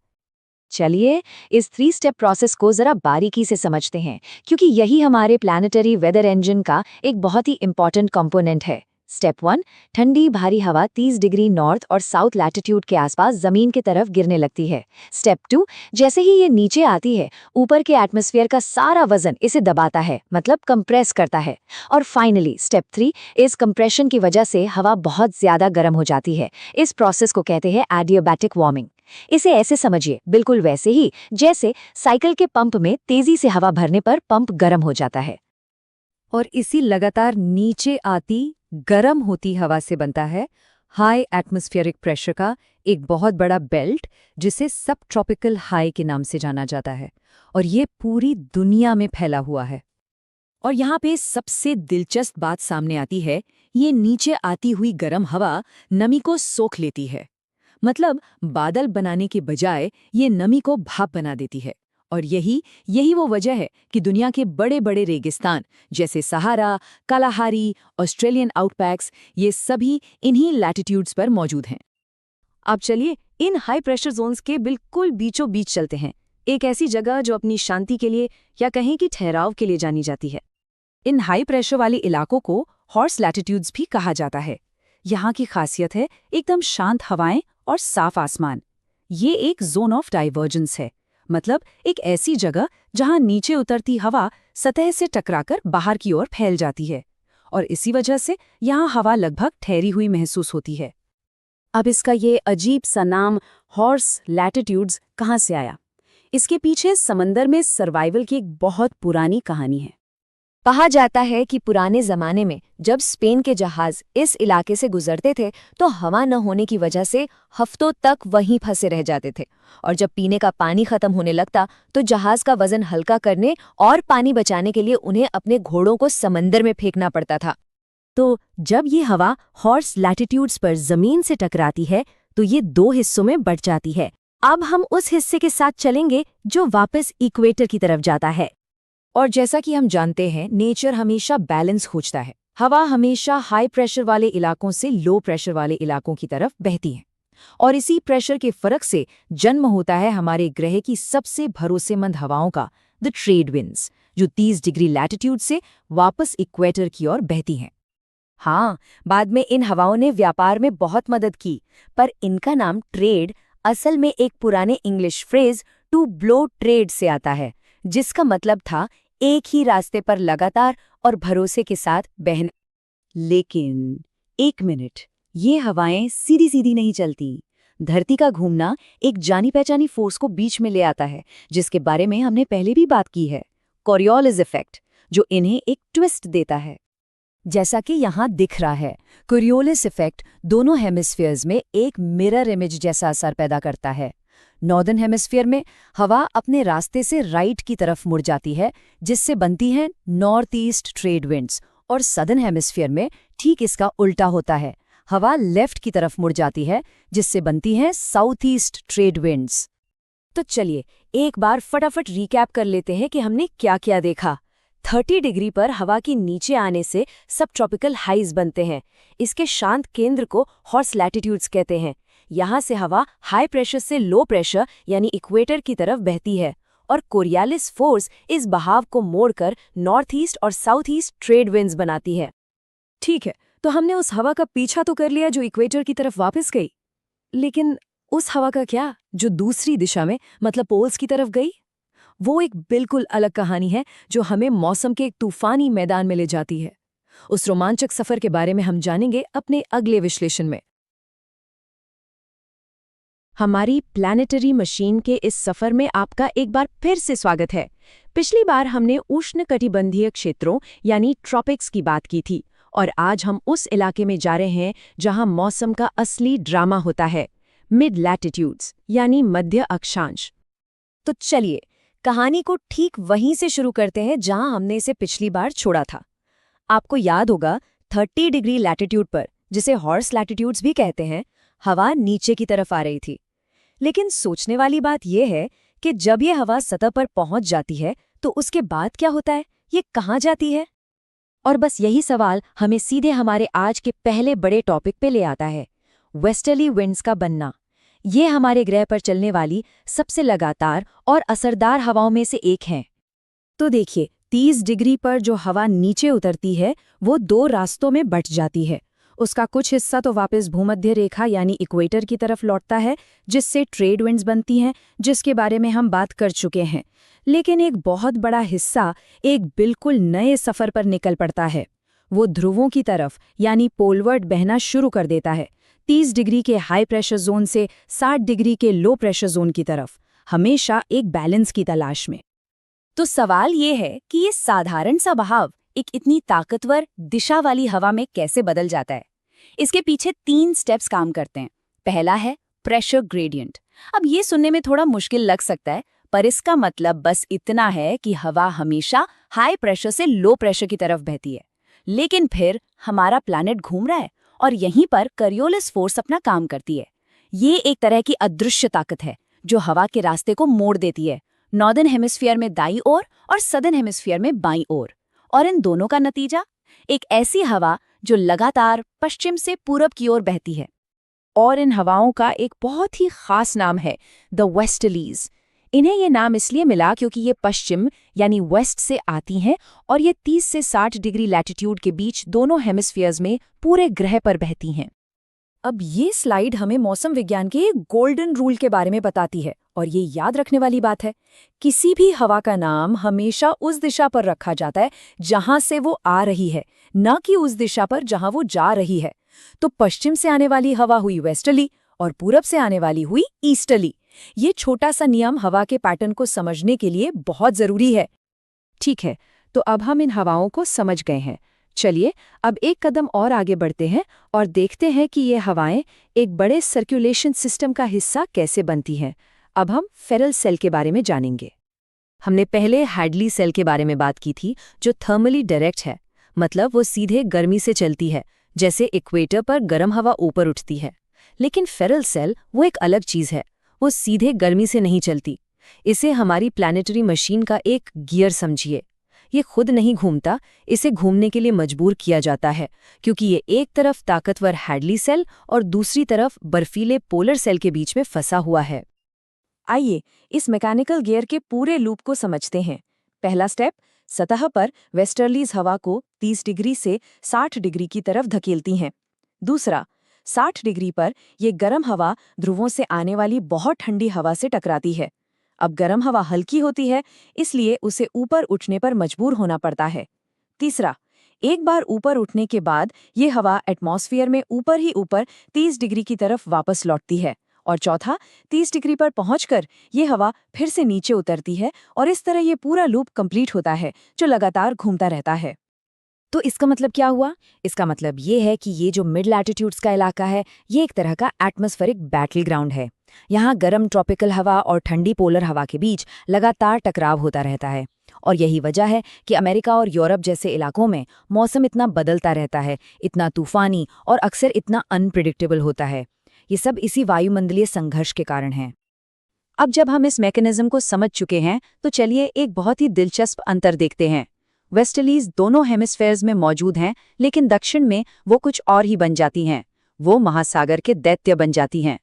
[SPEAKER 3] चलिए इस 3 स्टेप प्रोसेस को जरा बारीकी से समझते हैं, क्योंकि यही हमारे प्लैनेटरी वेदर इंजन का एक बहुत ही इंपॉर्टेंट कंपोनेंट है। स्टेप 1, ठंडी भारी हवा 30 डिग्री नॉर्थ और साउथ लैटिट्यूड के आसपास जमीन की तरफ गिरने लगती है। स्टेप 2, जैसे ही ये नीचे आती है, ऊपर के एटमॉस्फेयर का सारा वजन इसे दबाता है, मतलब कंप्रेस करता है। और फाइनली स्टेप 3, इस कंप्रेशन की वजह से हवा बहुत ज्यादा गर्म हो जाती है। इस प्रोसेस को कहते हैं एडियाबैटिक वार्मिंग। इसे ऐसे समझिए, बिल्कुल वैसे ही जैसे साइकिल के पंप में तेजी से हवा भरने पर पंप गर्म हो जाता है। और इसी लगातार नीचे आती गर्म होती हवा से बनता है हाई एटमॉस्फेरिक प्रेशर का एक बहुत बड़ा बेल्ट, जिसे सब ट्रॉपिकल हाई के नाम से जाना जाता है। और ये पूरी दुनिया में फैला हुआ है। और यहाँ पे सबसे दिलचस्प बात सामने आती है, ये नीचे आती हुई गर्म हवा नमी को सोख लेती है। मतलब बादल बनाने के बजाय ये नमी को भाप बना देती है। और यही वो वजह है कि दुनिया के बड़े बड़े रेगिस्तान जैसे सहारा, कालाहारी, ऑस्ट्रेलियन आउटबैक्स, ये सभी इन्हीं लैटिट्यूड्स पर मौजूद हैं। अब चलिए इन हाई प्रेशर जोन्स के बिल्कुल बीचों बीच चलते हैं, एक ऐसी जगह जो अपनी शांति के लिए या कहें कि ठहराव के लिए जानी जाती है। इन हाई प्रेशर वाले इलाकों को हॉर्स लैटिट्यूड्स भी कहा जाता है। यहाँ की खासियत है एकदम शांत हवाएं और साफ आसमान। ये एक जोन ऑफ डाइवर्जेंस है, मतलब एक ऐसी जगह जहाँ नीचे उतरती हवा सतह से टकराकर बाहर की ओर फैल जाती है, और इसी वजह से यहाँ हवा लगभग ठहरी हुई महसूस होती है। अब इसका ये अजीब सा नाम हॉर्स लैटिट्यूड्स कहाँ से आया? इसके पीछे समंदर में सर्वाइवल की एक बहुत पुरानी कहानी है। कहा जाता है कि पुराने जमाने में जब स्पेन के जहाज इस इलाके से गुजरते थे तो हवा न होने की वजह से हफ्तों तक वहीं फंसे रह जाते थे, और जब पीने का पानी खत्म होने लगता तो जहाज का वजन हल्का करने और पानी बचाने के लिए उन्हें अपने घोड़ों को समंदर में फेंकना पड़ता था। तो जब ये हवा हॉर्स लैटिट्यूड्स पर जमीन से टकराती है तो ये दो हिस्सों में बंट जाती है। अब हम उस हिस्से के साथ चलेंगे जो वापस इक्वेटर की तरफ जाता है। और जैसा कि हम जानते हैं, नेचर हमेशा बैलेंस खोजता है। हवा हमेशा हाई प्रेशर वाले इलाकों से लो प्रेशर वाले इलाकों की तरफ बहती है, और इसी प्रेशर के फर्क से जन्म होता है हमारे ग्रह की सबसे भरोसेमंद हवाओं का, द ट्रेड विंड्स, जो 30 डिग्री लैटिट्यूड से वापस इक्वेटर की ओर बहती हैं। हाँ, बाद में इन हवाओं ने व्यापार में बहुत मदद की, पर इनका नाम ट्रेड असल में एक पुराने English phrase to blow trade से आता है, जिसका मतलब था एक ही रास्ते पर लगातार और भरोसे के साथ बहना। लेकिन एक मिनट, ये हवाएं सीधी सीधी नहीं चलती। धरती का घूमना एक जानी पहचानी फोर्स को बीच में ले आता है, जिसके बारे में हमने पहले भी बात की है, कोरियोलिस इफेक्ट, जो इन्हें एक ट्विस्ट देता है। जैसा कि यहाँ दिख रहा है, कोरियोलिस इफेक्ट दोनों हेमिस्फीयर्स में एक मिरर इमेज जैसा असर पैदा करता है। नॉर्दर्न हेमिस्फीयर में हवा अपने रास्ते से राइट की तरफ मुड़ जाती है, जिससे बनती हैं नॉर्थ ईस्ट ट्रेड विंड्स, और सदर्न हेमिस्फीयर में ठीक इसका उल्टा होता है, हवा लेफ्ट की तरफ मुड़ जाती है, जिससे बनती हैं साउथ ईस्ट ट्रेड विंड्स। तो चलिए एक बार फटाफट रिकैप कर लेते हैं कि हमने क्या क्या देखा। 30 डिग्री पर हवा की नीचे आने से सब ट्रॉपिकल हाइज बनते हैं। इसके शांत केंद्र को हॉर्स लैटिट्यूड्स कहते हैं। यहाँ से हवा हाई प्रेशर से लो प्रेशर यानी इक्वेटर की तरफ बहती है, और कोरियोलिस फोर्स इस बहाव को मोड़कर नॉर्थ ईस्ट और साउथ ईस्ट ट्रेड विंड्स बनाती है। ठीक है, तो हमने उस हवा का पीछा तो कर लिया जो इक्वेटर की तरफ वापस गई, लेकिन उस हवा का क्या जो दूसरी दिशा में मतलब पोल्स की तरफ गई? वो एक बिल्कुल अलग कहानी है जो हमें मौसम के एक तूफानी मैदान में ले जाती है। उस रोमांचक सफर के बारे में हम जानेंगे अपने अगले विश्लेषण में। हमारी प्लैनेटरी मशीन के इस सफर में आपका एक बार फिर से स्वागत है। पिछली बार हमने उष्णकटिबंधीय क्षेत्रों यानी ट्रॉपिक्स की बात की थी, और आज हम उस इलाके में जा रहे हैं जहां मौसम का असली ड्रामा होता है, मिड लैटिट्यूड्स यानी मध्य अक्षांश। तो चलिए कहानी को ठीक वहीं से शुरू करते हैं जहां हमने इसे पिछली बार छोड़ा था। आपको याद होगा 30 डिग्री लैटिट्यूड पर, जिसे हॉर्स लैटिट्यूड्स भी कहते हैं, हवा नीचे की तरफ आ रही थी। लेकिन सोचने वाली बात यह है कि जब ये हवा सतह पर पहुंच जाती है तो उसके बाद क्या होता है, ये कहाँ जाती है? और बस यही सवाल हमें सीधे हमारे आज के पहले बड़े टॉपिक पे ले आता है, वेस्टर्ली विंड्स का बनना। ये हमारे ग्रह पर चलने वाली सबसे लगातार और असरदार हवाओं में से एक है। तो देखिए, 30 डिग्री पर जो हवा नीचे उतरती है वो दो रास्तों में बंट जाती है। उसका कुछ हिस्सा तो वापस भूमध्य रेखा यानी इक्वेटर की तरफ लौटता है, जिससे ट्रेड विंड्स बनती हैं, जिसके बारे में हम बात कर चुके हैं। लेकिन एक बहुत बड़ा हिस्सा एक बिल्कुल नए सफर पर निकल पड़ता है। वो ध्रुवों की तरफ यानी पोलवर्ड बहना शुरू कर देता है, 30 डिग्री के हाई प्रेशर जोन से 60 डिग्री के लो प्रेशर जोन की तरफ, हमेशा एक बैलेंस की तलाश में। तो सवाल ये है कि ये साधारण सा बहाव एक इतनी ताकतवर दिशा वाली हवा में कैसे बदल जाता है? इसके पीछे 3 स्टेप्स काम करते हैं। पहला है प्रेशर ग्रेडियंट। अब ये सुनने में थोड़ा मुश्किल लग सकता है, पर इसका मतलब बस इतना है कि हवा हमेशा हाई प्रेशर से लो प्रेशर की तरफ बहती है। लेकिन फिर हमारा प्लैनेट घूम रहा है और यहीं पर कोरियोलिस फोर्स अपना काम करती है। ये एक तरह की अदृश्य ताकत है जो हवा के रास्ते को मोड़ देती है, नॉर्दर्न हेमिस्फीयर में दाईं ओर और सदर्न हेमिस्फीयर में बाईं ओर। और इन दोनों का नतीजा एक ऐसी हवा जो लगातार पश्चिम से पूरब की ओर बहती है। और इन हवाओं का एक बहुत ही खास नाम है, द वेस्टर्लीज। इन्हें ये नाम इसलिए मिला क्योंकि ये पश्चिम यानी वेस्ट से आती हैं और ये 30 से 60 डिग्री लैटिट्यूड के बीच दोनों हेमिस्फीयर्स में पूरे ग्रह पर बहती हैं। अब ये स्लाइड हमें मौसम विज्ञान के एक गोल्डन रूल के बारे में बताती है, और ये याद रखने वाली बात है, किसी भी हवा का नाम हमेशा उस दिशा पर रखा जाता है जहां से वो आ रही है, न कि उस दिशा पर जहां वो जा रही है। तो पश्चिम से आने वाली हवा हुई वेस्टर्ली और पूरब से आने वाली हुई ईस्टर्ली। ये छोटा सा नियम हवा के पैटर्न को समझने के लिए बहुत जरूरी है। ठीक है, तो अब हम इन हवाओं को समझ गए हैं। चलिए अब एक कदम और आगे बढ़ते हैं और देखते हैं कि ये हवाएं एक बड़े सर्कुलेशन सिस्टम का हिस्सा कैसे बनती हैं। अब हम फेरल सेल के बारे में जानेंगे। हमने पहले हैडली सेल के बारे में बात की थी, जो थर्मली डायरेक्ट है, मतलब वो सीधे गर्मी से चलती है, जैसे इक्वेटर पर गर्म हवा ऊपर उठती है। लेकिन फेरल सेल वो एक अलग चीज़ है, वो सीधे गर्मी से नहीं चलती। इसे हमारी प्लैनेटरी मशीन का एक गियर समझिए। ये खुद नहीं घूमता, इसे घूमने के लिए मजबूर किया जाता है, क्योंकि ये एक तरफ ताकतवर हैडली सेल और दूसरी तरफ बर्फीले पोलर सेल के बीच में फंसा हुआ है। आइए इस मैकेनिकल गियर के पूरे लूप को समझते हैं। पहला स्टेप, सतह पर वेस्टर्लीज हवा को 30 डिग्री से 60 डिग्री की तरफ धकेलती हैं। दूसरा, 60 डिग्री पर ये गर्म हवा ध्रुवों से आने वाली बहुत ठंडी हवा से टकराती है। अब गर्म हवा हल्की होती है, इसलिए उसे ऊपर उठने पर मजबूर होना पड़ता है। तीसरा, एक बार ऊपर उठने के बाद ये हवा एटमॉस्फेयर में ऊपर ही ऊपर 30 डिग्री की तरफ वापस लौटती है। और चौथा, 30 डिग्री पर पहुंचकर ये हवा फिर से नीचे उतरती है और इस तरह ये पूरा लूप कंप्लीट होता है, जो लगातार घूमता रहता है। तो इसका मतलब क्या हुआ? इसका मतलब ये है कि ये जो मिड लैटिट्यूड्स का इलाका है, ये एक तरह का एटमॉस्फेरिक बैटल ग्राउंड है। यहाँ गर्म ट्रॉपिकल हवा और ठंडी पोलर हवा के बीच लगातार टकराव होता रहता है। और यही वजह है कि अमेरिका और यूरोप जैसे इलाकों में मौसम इतना बदलता रहता है, इतना तूफानी और अक्सर इतना अनप्रिडिक्टेबल होता है। ये सब इसी वायुमंडलीय संघर्ष के कारण है। अब जब हम इस मैकेनिज्म को समझ चुके हैं, तो चलिए एक बहुत ही दिलचस्प अंतर देखते हैं। वेस्टर्लीज दोनों हेमिस्फेयर्स में मौजूद हैं, लेकिन दक्षिण में वो कुछ और ही बन जाती हैं। वो महासागर के दैत्य बन जाती हैं।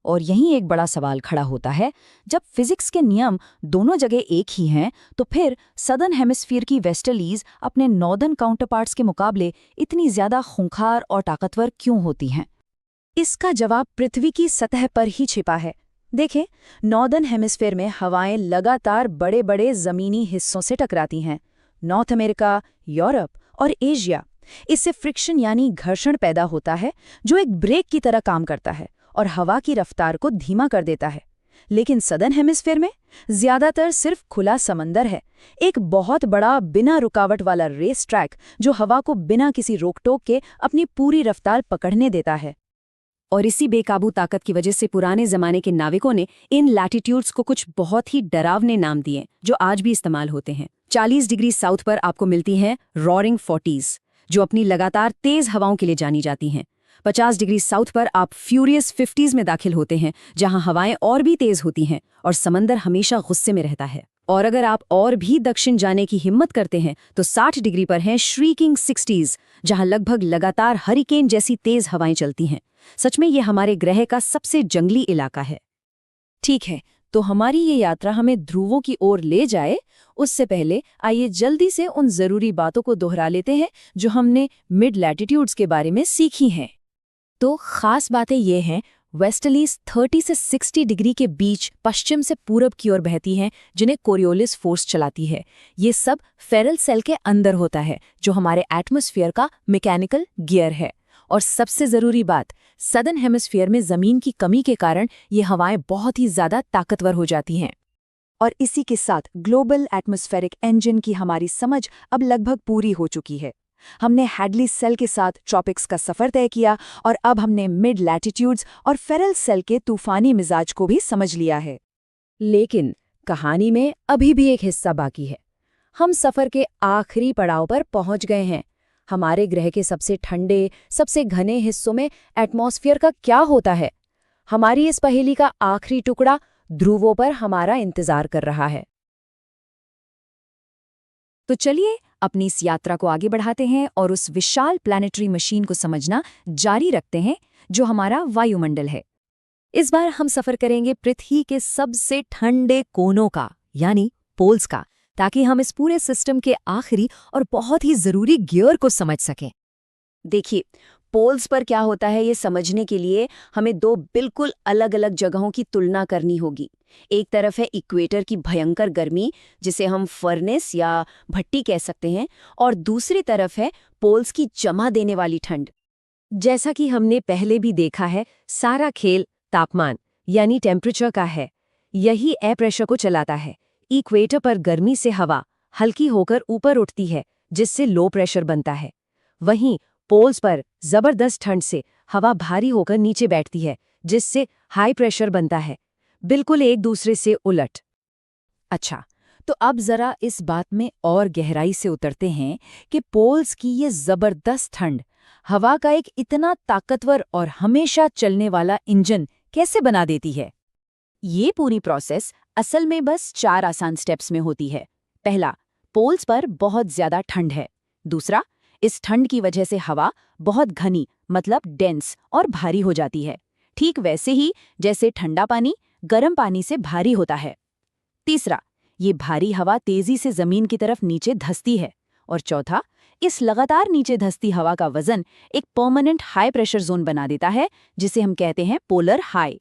[SPEAKER 3] और यहीं एक बड़ा सवाल खड़ा होता है, जब फिजिक्स के नियम दोनों जगह एक ही हैं, तो फिर सदर्न हेमिस्फीयर की वेस्टर्लीज अपने नॉर्दर्न काउंटरपार्ट्स के मुकाबले इतनी ज्यादा खूंखार और ताकतवर क्यों होती हैं? इसका जवाब पृथ्वी की सतह पर ही छिपा है। देखें, नॉर्दर्न हेमिस्फीयर में हवाएं लगातार बड़े बड़े जमीनी हिस्सों से टकराती हैं। नॉर्थ अमेरिका, यूरोप और एशिया। इससे फ्रिक्शन यानी घर्षण पैदा होता है, जो एक ब्रेक की तरह काम करता है और हवा की रफ्तार को धीमा कर देता है। लेकिन सदर्न हेमिस्फीयर में ज्यादातर सिर्फ खुला समंदर है, एक बहुत बड़ा बिना रुकावट वाला रेस ट्रैक जो हवा को बिना किसी रोक-टोक के अपनी पूरी रफ्तार पकड़ने देता है। और इसी बेकाबू ताकत की वजह से पुराने जमाने के नाविकों ने इन लैटिट्यूड्स को कुछ बहुत ही डरावने नाम दिए, जो आज भी इस्तेमाल होते हैं। 40 डिग्री साउथ पर आपको मिलती हैं रॉरिंग 40s, जो अपनी लगातार तेज हवाओं के लिए जानी जाती हैं। 50 डिग्री साउथ पर आप फ्यूरियस 50s में दाखिल होते हैं, जहां हवाएं और भी तेज होती हैं और समंदर हमेशा गुस्से में रहता है। और अगर आप और भी दक्षिण जाने की हिम्मत करते हैं, तो 60 डिग्री पर हैं श्रीकिंग 60s, जहां लगभग लगातार हरिकेन जैसी तेज हवाएं चलती हैं। सच में ये हमारे ग्रह का सबसे जंगली इलाका है। ठीक है, तो हमारी ये यात्रा हमें ध्रुवों की ओर ले जाए, उससे पहले आइए जल्दी से उन जरूरी बातों को दोहरा लेते हैं जो हमने मिड लैटिट्यूड्स के बारे में सीखी हैं। तो खास बातें ये हैं, वेस्टर्लीज 30 से 60 डिग्री के बीच पश्चिम से पूरब की ओर बहती हैं, जिन्हें कोरियोलिस फोर्स चलाती है। ये सब फेरल सेल के अंदर होता है, जो हमारे एटमॉस्फेयर का मैकेनिकल गियर है। और सबसे जरूरी बात, सदर्न हेमिस्फीयर में जमीन की कमी के कारण ये हवाएं बहुत ही ज्यादा ताकतवर हो जाती हैं। और इसी के साथ ग्लोबल एटमॉस्फेरिक इंजन की हमारी समझ अब लगभग पूरी हो चुकी है। हमने हैडली सेल के साथ ट्रॉपिक्स का सफर तय किया और अब हमने मिड लैटिट्यूड्स और फेरल सेल के तूफानी मिजाज को भी समझ लिया है। लेकिन कहानी में अभी भी एक हिस्सा बाकी है। हम सफर के आखिरी पड़ाव पर पहुंच गए हैं। हमारे ग्रह के सबसे ठंडे, सबसे घने हिस्सों में एटमॉस्फेयर का क्या होता है? हमारी इस पहेली का आखिरी टुकड़ा ध्रुवों पर हमारा इंतजार कर रहा है। तो चलिए अपनी इस यात्रा को आगे बढ़ाते हैं और उस विशाल प्लैनेटरी मशीन को समझना जारी रखते हैं जो हमारा वायुमंडल है। इस बार हम सफर करेंगे पृथ्वी के सबसे ठंडे कोनों का, यानी पोल्स का, ताकि हम इस पूरे सिस्टम के आखिरी और बहुत ही जरूरी गियर को समझ सकें। देखिए, पोल्स पर क्या होता है ये समझने के लिए हमें दो बिल्कुल अलग अलग जगहों की तुलना करनी होगी। एक तरफ है इक्वेटर की भयंकर गर्मी, जिसे हम फर्नेस या भट्टी कह सकते हैं, और दूसरी तरफ है पोल्स की जमा देने वाली ठंड। जैसा कि हमने पहले भी देखा है, सारा खेल तापमान यानी टेम्परेचर का है। यही एयर प्रेशर को चलाता है। इक्वेटर पर गर्मी से हवा हल्की होकर ऊपर उठती है, जिससे लो प्रेशर बनता है। वहीं पोल्स पर जबरदस्त ठंड से हवा भारी होकर नीचे बैठती है, जिससे हाई प्रेशर बनता है, बिल्कुल एक दूसरे से उलट। अच्छा, तो अब जरा इस बात में और गहराई से उतरते हैं कि पोल्स की ये जबरदस्त ठंड हवा का एक इतना ताकतवर और हमेशा चलने वाला इंजन कैसे बना देती है। ये पूरी प्रोसेस असल में बस 4 आसान स्टेप्स में होती है। पहला, पोल्स पर बहुत ज्यादा ठंड है। दूसरा, इस ठंड की वजह से हवा बहुत घनी मतलब डेंस और भारी हो जाती है, ठीक वैसे ही जैसे ठंडा पानी गर्म पानी से भारी होता है। तीसरा, ये भारी हवा तेजी से जमीन की तरफ नीचे धंसती है। और चौथा, इस लगातार नीचे धंसती हवा का वजन एक परमानेंट हाई प्रेशर जोन बना देता है, जिसे हम कहते हैं पोलर हाई।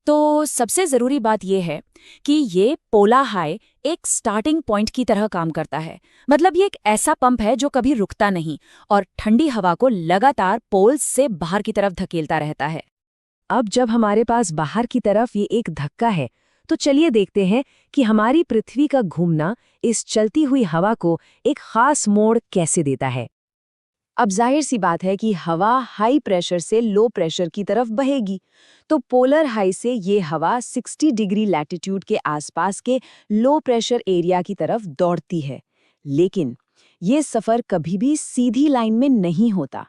[SPEAKER 3] तो सबसे जरूरी बात यह है कि ये पोलर हाई एक स्टार्टिंग पॉइंट की तरह काम करता है। मतलब ये एक ऐसा पंप है जो कभी रुकता नहीं और ठंडी हवा को लगातार पोल्स से बाहर की तरफ धकेलता रहता है। अब जब हमारे पास बाहर की तरफ ये एक धक्का है, तो चलिए देखते हैं कि हमारी पृथ्वी का घूमना इस चलती हुई हवा को एक खास मोड़ कैसे देता है। अब जाहिर सी बात है कि हवा हाई प्रेशर से लो प्रेशर की तरफ बहेगी, तो पोलर हाई से ये हवा 60 डिग्री लैटिट्यूड के आसपास के लो प्रेशर एरिया की तरफ दौड़ती है। लेकिन ये सफ़र कभी भी सीधी लाइन में नहीं होता।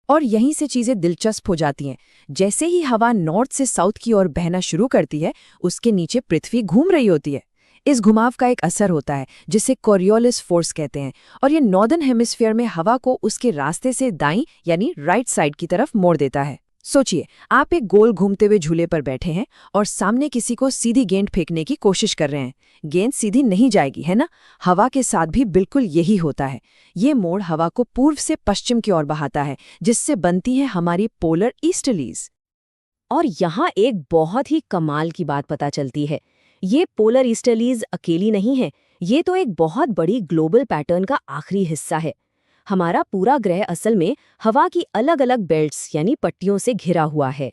[SPEAKER 3] और यहीं से चीज़ें दिलचस्प हो जाती हैं। जैसे ही हवा नॉर्थ से साउथ की ओर बहना शुरू करती है, उसके नीचे पृथ्वी घूम रही होती है। इस घुमाव का एक असर होता है जिसे कोरियोलिस फोर्स कहते हैं, और ये नॉर्दर्न हेमिस्फीयर में हवा को उसके रास्ते से दाईं यानी राइट साइड की तरफ मोड़ देता है। सोचिए, आप एक गोल घूमते हुए झूले पर बैठे हैं और सामने किसी को सीधी गेंद फेंकने की कोशिश कर रहे हैं। गेंद सीधी नहीं जाएगी, है ना? हवा के साथ भी बिल्कुल यही होता है। ये मोड़ हवा को पूर्व से पश्चिम की ओर बहाता है, जिससे बनती है हमारी पोलर ईस्टर्लीज। और यहाँ एक बहुत ही कमाल की बात पता चलती है। ये पोलर ईस्टर्लीज अकेली नहीं है, ये तो एक बहुत बड़ी ग्लोबल पैटर्न का आखिरी हिस्सा है। हमारा पूरा ग्रह असल में हवा की अलग अलग बेल्ट्स यानी पट्टियों से घिरा हुआ है।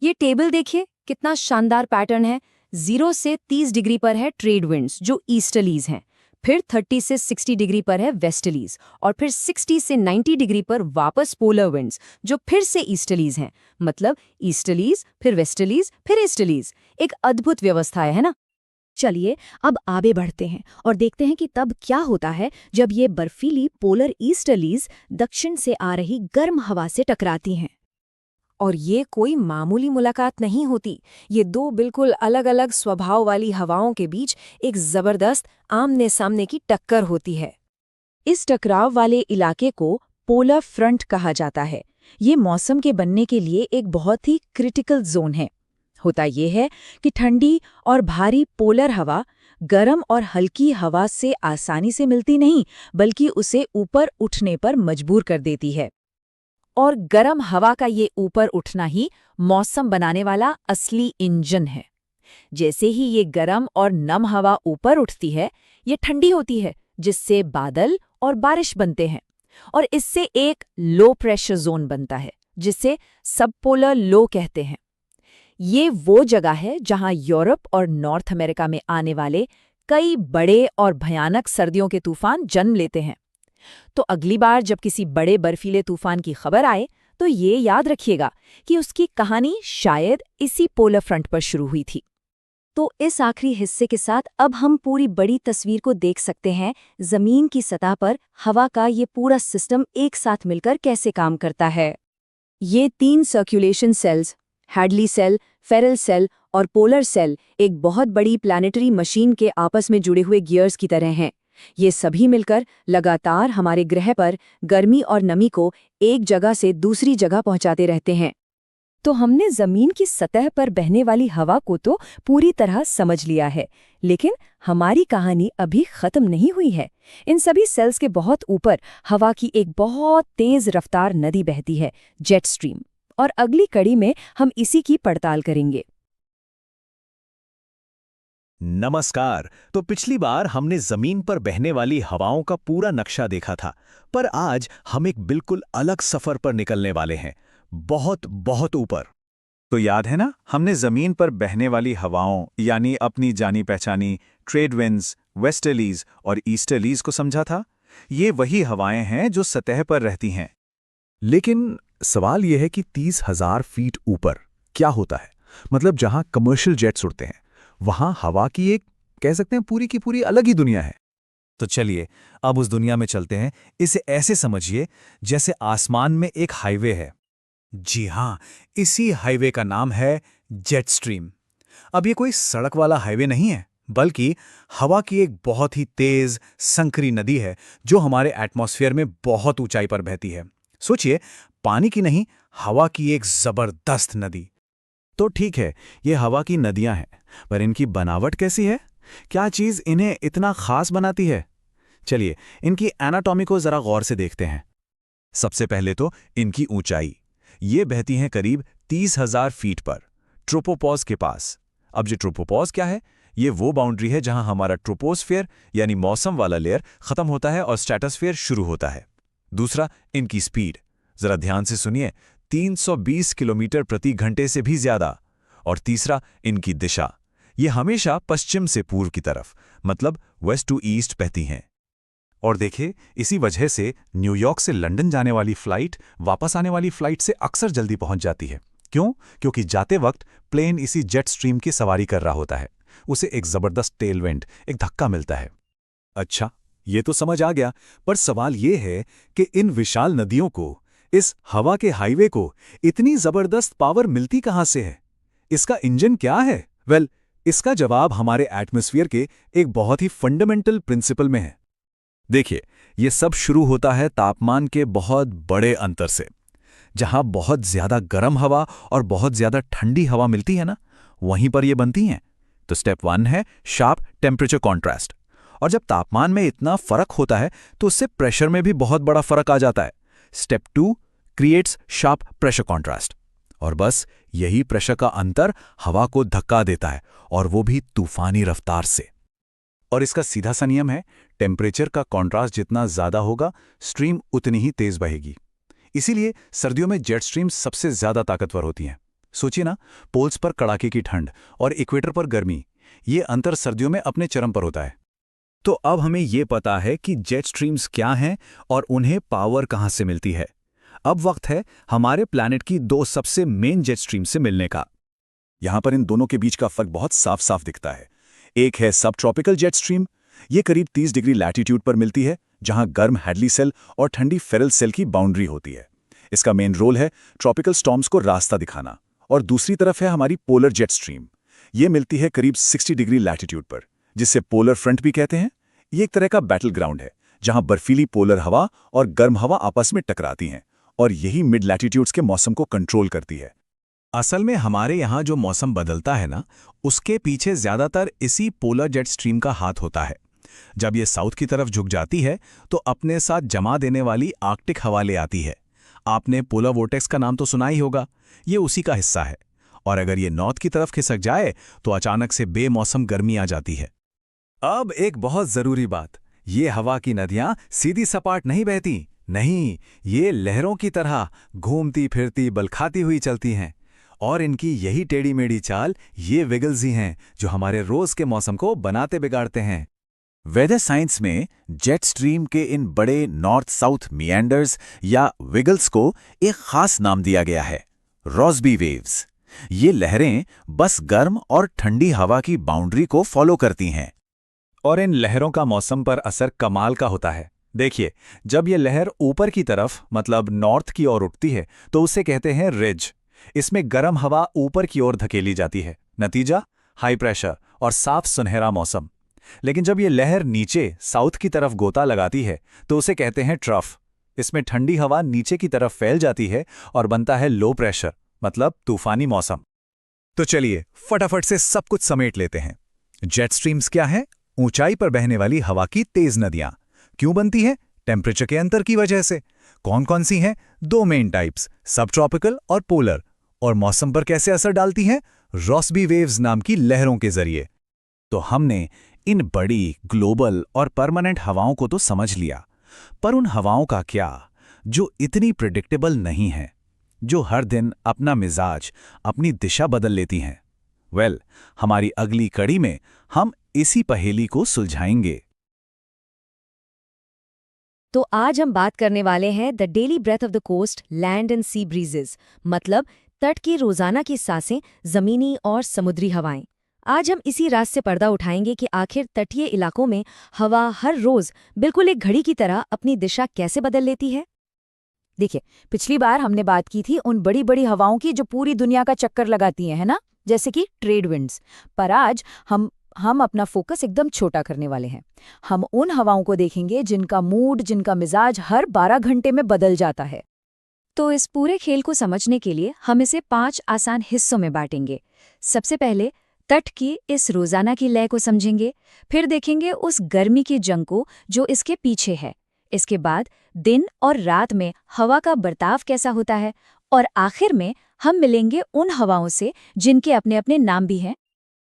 [SPEAKER 3] ये टेबल देखिए, कितना शानदार पैटर्न है। 0 से 30 डिग्री पर है ट्रेड विंड्स जो ईस्टर्लीज हैं, फिर 30 से 60 डिग्री पर है वेस्टर्लीज, और फिर 60 से 90 डिग्री पर वापस पोलर विंड्स जो फिर से ईस्टर्लीज हैं। मतलब ईस्टर्लीज, फिर वेस्टर्लीज, फिर ईस्टर्लीज। एक अद्भुत व्यवस्था है ना? चलिए अब आगे बढ़ते हैं और देखते हैं कि तब क्या होता है जब ये बर्फीली पोलर ईस्टर्लीज दक्षिण से आ रही गर्म हवा से टकराती हैं। और ये कोई मामूली मुलाकात नहीं होती। ये दो बिल्कुल अलग अलग स्वभाव वाली हवाओं के बीच एक जबरदस्त आमने सामने की टक्कर होती है। इस टकराव वाले इलाके को पोलर फ्रंट कहा जाता है। ये मौसम के बनने के लिए एक बहुत ही क्रिटिकल जोन है। होता ये है कि ठंडी और भारी पोलर हवा गर्म और हल्की हवा से आसानी से मिलती नहीं, बल्कि उसे ऊपर उठने पर मजबूर कर देती है। और गर्म हवा का ये ऊपर उठना ही मौसम बनाने वाला असली इंजन है। जैसे ही ये गर्म और नम हवा ऊपर उठती है, ये ठंडी होती है, जिससे बादल और बारिश बनते हैं, और इससे एक लो प्रेशर जोन बनता है, जिसे सबपोलर लो कहते हैं। ये वो जगह है जहां यूरोप और नॉर्थ अमेरिका में आने वाले कई बड़े और भयानक सर्दियों के तूफान जन्म लेते हैं। तो अगली बार जब किसी बड़े बर्फीले तूफान की खबर आए, तो ये याद रखिएगा कि उसकी कहानी शायद इसी पोलर फ्रंट पर शुरू हुई थी। तो इस आखिरी हिस्से के साथ अब हम पूरी बड़ी तस्वीर को देख सकते हैं। जमीन की सतह पर हवा का ये पूरा सिस्टम एक साथ मिलकर कैसे काम करता है। ये 3 circulation cells, Hadley cell, Ferrel cell और पोलर सेल, एक बहुत बड़ी प्लैनेटरी मशीन के आपस में जुड़े हुए गियर्स की तरह हैं। ये सभी मिलकर लगातार हमारे ग्रह पर गर्मी और नमी को एक जगह से दूसरी जगह पहुंचाते रहते हैं। तो हमने जमीन की सतह पर बहने वाली हवा को तो पूरी तरह समझ लिया है, लेकिन हमारी कहानी अभी खत्म नहीं हुई है। इन सभी सेल्स के बहुत ऊपर हवा की एक बहुत तेज रफ्तार नदी बहती है, जेट स्ट्रीम। और अगली कड़ी में हम इसी की पड़ताल करेंगे।
[SPEAKER 1] नमस्कार। तो पिछली बार हमने जमीन पर बहने वाली हवाओं का पूरा नक्शा देखा था, पर आज हम एक बिल्कुल अलग सफर पर निकलने वाले हैं, बहुत बहुत ऊपर। तो याद है ना, हमने जमीन पर बहने वाली हवाओं यानी अपनी जानी पहचानी ट्रेड विंड्स, वेस्टर्लीज और ईस्टर्लीज को समझा था। ये वही हवाएं हैं जो सतह पर रहती हैं।
[SPEAKER 4] लेकिन सवाल यह है कि 30,000 फीट ऊपर क्या होता है? मतलब जहां कमर्शियल जेट्स उड़ते हैं, वहां हवा की एक, कह सकते हैं, पूरी की पूरी अलग ही दुनिया है।
[SPEAKER 1] तो चलिए अब उस दुनिया में चलते हैं। इसे ऐसे समझिए जैसे आसमान में एक हाईवे है। जी हाँ, इसी हाईवे का नाम है जेट स्ट्रीम। अब ये कोई सड़क वाला हाईवे नहीं है, बल्कि हवा की एक बहुत ही तेज संकरी नदी है जो हमारे एटमॉस्फेयर में बहुत ऊंचाई पर बहती है। सोचिए, पानी की नहीं, हवा की एक जबरदस्त नदी। तो ठीक है, ये हवा की नदियां हैं, पर इनकी बनावट कैसी है? क्या चीज इन्हें इतना खास बनाती है? चलिए इनकी एनाटॉमी को जरा गौर से देखते हैं। सबसे पहले तो इनकी ऊंचाई। ये बहती हैं करीब 30,000 फीट पर, ट्रोपोपॉज के पास। अब ये ट्रोपोपॉज क्या है? ये वो बाउंड्री है जहां हमारा ट्रोपोस्फेयर यानी मौसम वाला लेयर खत्म होता है और स्ट्रेटोस्फेयर शुरू होता है। दूसरा, इनकी स्पीड। जरा ध्यान से सुनिए, 320 किलोमीटर प्रति घंटे से भी ज्यादा। और तीसरा, इनकी दिशा। ये हमेशा पश्चिम से पूर्व की तरफ, मतलब वेस्ट टू ईस्ट बहती हैं। और देखिए, इसी वजह से न्यूयॉर्क से लंदन जाने वाली फ्लाइट वापस आने वाली फ्लाइट से अक्सर जल्दी पहुंच जाती है। क्यों? क्योंकि जाते वक्त प्लेन इसी जेट स्ट्रीम की सवारी कर रहा होता है। उसे एक जबरदस्त टेलविंड, एक धक्का मिलता है। अच्छा, ये तो समझ आ गया, पर सवाल ये है कि इन विशाल नदियों को, इस हवा के हाईवे को इतनी जबरदस्त पावर मिलती कहां से है? इसका इंजन क्या है? वेल, इसका जवाब हमारे एटमॉस्फेयर के एक बहुत ही फंडामेंटल प्रिंसिपल में है। देखिए, ये सब शुरू होता है तापमान के बहुत बड़े अंतर से। जहां बहुत ज्यादा गर्म हवा और बहुत ज्यादा ठंडी हवा मिलती है ना, वहीं पर ये बनती हैं। तो स्टेप 1 है शार्प टेम्परेचर कॉन्ट्रास्ट। और जब तापमान में इतना फर्क होता है तो उससे प्रेशर में भी बहुत बड़ा फर्क आ जाता है। Step 2 creates sharp pressure contrast. और बस यही प्रेशर का अंतर हवा को धक्का देता है, और वो भी तूफानी रफ्तार से। और इसका सीधा सा नियम है, टेम्परेचर का कॉन्ट्रास्ट जितना ज्यादा होगा, स्ट्रीम उतनी ही तेज बहेगी। इसीलिए सर्दियों में जेट स्ट्रीम सबसे ज्यादा ताकतवर होती हैं। सोचिए ना, पोल्स पर कड़ाके की ठंड और इक्वेटर पर गर्मी, ये अंतर सर्दियों में अपने चरम पर होता है। तो अब हमें ये पता है कि जेट स्ट्रीम्स क्या हैं और उन्हें पावर कहां से मिलती है। अब वक्त है हमारे प्लैनेट की 2 सबसे मेन जेट स्ट्रीम से मिलने का। यहां पर इन दोनों के बीच का फर्क बहुत साफ साफ दिखता है। एक है सब ट्रॉपिकल जेट स्ट्रीम। ये करीब 30 डिग्री लैटिट्यूड पर मिलती है, जहां गर्म हैडली सेल और ठंडी फेरल सेल की बाउंड्री होती है। इसका मेन रोल है ट्रॉपिकल स्टॉर्म्स को रास्ता दिखाना। और दूसरी तरफ है हमारी पोलर जेट स्ट्रीम। ये मिलती है करीब 60 डिग्री लैटिट्यूड पर, जिसे पोलर फ्रंट भी कहते हैं। ये एक तरह का बैटल ग्राउंड है, जहां बर्फीली पोलर हवा और गर्म हवा आपस में टकराती हैं, और यही मिड लैटिट्यूड्स के मौसम को कंट्रोल करती है। असल में हमारे यहाँ जो मौसम बदलता है ना, उसके पीछे ज्यादातर इसी पोलर जेट स्ट्रीम का हाथ होता है। जब ये साउथ की तरफ झुक जाती है तो अपने साथ जमा देने वाली आर्कटिक हवा ले आती है। आपने पोलर वोर्टेक्स का नाम तो सुना ही होगा, ये उसी का हिस्सा है। और अगर ये नॉर्थ की तरफ खिसक जाए तो अचानक से बेमौसम गर्मी आ जाती है। अब एक बहुत जरूरी बात, ये हवा की नदियां सीधी सपाट नहीं बहती, नहीं, ये लहरों की तरह घूमती फिरती बलखाती हुई चलती हैं। और इनकी यही टेढ़ी मेढ़ी चाल, ये विगल्स ही हैं जो हमारे रोज के मौसम को बनाते बिगाड़ते हैं। वेदर साइंस में जेट स्ट्रीम के इन बड़े नॉर्थ साउथ मिएंडर्स या विगल्स को एक खास नाम दिया गया है, रॉसबी वेव्स। ये लहरें बस गर्म और ठंडी हवा की बाउंड्री को फॉलो करती हैं। और इन लहरों का मौसम पर असर कमाल का होता है। देखिए, जब ये लहर ऊपर की तरफ मतलब नॉर्थ की ओर उठती है तो उसे कहते हैं रिज। इसमें गर्म हवा ऊपर की ओर धकेली जाती है। नतीजा, हाई प्रेशर और साफ सुनहरा मौसम। लेकिन जब ये लहर नीचे साउथ की तरफ गोता लगाती है तो उसे कहते हैं ट्रफ। इसमें ठंडी हवा नीचे की तरफ फैल जाती है और बनता है लो प्रेशर, मतलब तूफानी मौसम। तो चलिए फटाफट से सब कुछ समेट लेते हैं। जेट स्ट्रीम्स क्या है? ऊंचाई पर बहने वाली हवा की तेज नदियां। क्यों बनती है? टेम्परेचर के अंतर की वजह से। कौन कौन सी हैं? दो मेन टाइप्स, सब ट्रॉपिकल और पोलर। और मौसम पर कैसे असर डालती हैं? रॉस्बी वेव्स नाम की लहरों के जरिए। तो हमने इन बड़ी ग्लोबल और परमानेंट हवाओं को तो समझ लिया, पर उन हवाओं का क्या जो इतनी प्रिडिक्टेबल नहीं है, जो हर दिन अपना मिजाज, अपनी दिशा बदल लेती हैं? हमारी अगली कड़ी में हम इसी पहेली को सुलझाएंगे।
[SPEAKER 3] तो आज हम बात करने वाले हैं the daily breath of the coast, land and sea breezes, मतलब तट की रोजाना की सांसें, जमीनी और समुद्री हवाएं। आज हम इसी राज से पर्दा उठाएंगे कि आखिर तटीय इलाकों में हवा हर रोज बिल्कुल एक घड़ी की तरह अपनी दिशा कैसे बदल लेती है।
[SPEAKER 5] देखिए, पिछली बार हमने बात की थी उन बड़ी बड़ी हवाओं की जो पूरी दुनिया का चक्कर लगाती हैं, है ना, जैसे कि ट्रेड विंड्स। पर आज हम अपना फोकस एकदम छोटा करने वाले हैं। हम उन हवाओं को देखेंगे जिनका मूड, जिनका मिजाज हर 12 घंटे में बदल जाता है।
[SPEAKER 3] तो इस पूरे खेल को समझने के लिए हम इसे 5 आसान हिस्सों में बांटेंगे। सबसे पहले तट की इस रोजाना की लय को समझेंगे, फिर देखेंगे उस गर्मी की जंग को जो इसके पीछे है। इसके बाद दिन और रात में हवा का बर्ताव कैसा होता है, और आखिर में हम मिलेंगे उन हवाओं से जिनके अपने अपने नाम भी हैं।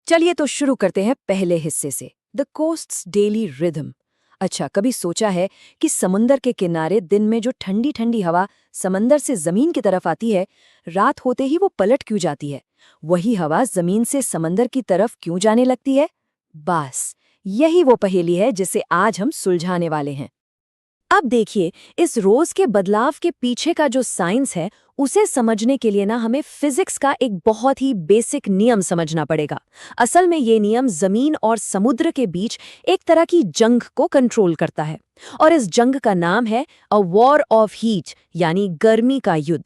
[SPEAKER 5] चलिए तो शुरू करते हैं पहले हिस्से से, द कोस्ट्स डेली रिदम। अच्छा, कभी सोचा है कि समुंदर के किनारे दिन में जो ठंडी ठंडी हवा समंदर से जमीन की तरफ आती है, रात होते ही वो पलट क्यों जाती है? वही हवा जमीन से समंदर की तरफ क्यों जाने लगती है? बस यही वो पहेली है जिसे आज हम सुलझाने वाले हैं। अब देखिए, इस रोज के बदलाव के पीछे का जो साइंस है, उसे समझने के लिए ना हमें फिजिक्स का एक बहुत ही बेसिक नियम समझना पड़ेगा। असल में ये नियम जमीन और समुद्र के बीच एक तरह की जंग को कंट्रोल करता है, और इस जंग का नाम है अ वॉर ऑफ हीट, यानी गर्मी का युद्ध।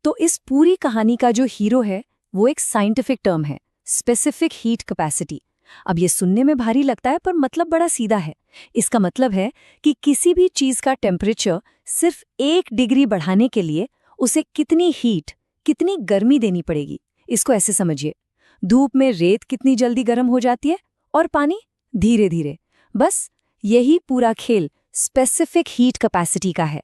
[SPEAKER 5] तो इस पूरी कहानी का जो हीरो है वो एक साइंटिफिक टर्म है, स्पेसिफिक हीट कैपेसिटी। अब ये सुनने में भारी लगता है, पर मतलब बड़ा सीधा है। इसका मतलब है कि किसी भी चीज का टेम्परेचर सिर्फ 1 डिग्री बढ़ाने के लिए उसे कितनी हीट, कितनी गर्मी देनी पड़ेगी। इसको ऐसे समझिए, धूप में रेत कितनी जल्दी गर्म हो जाती है और पानी धीरे धीरे। बस यही पूरा खेल स्पेसिफिक हीट कैपेसिटी का है।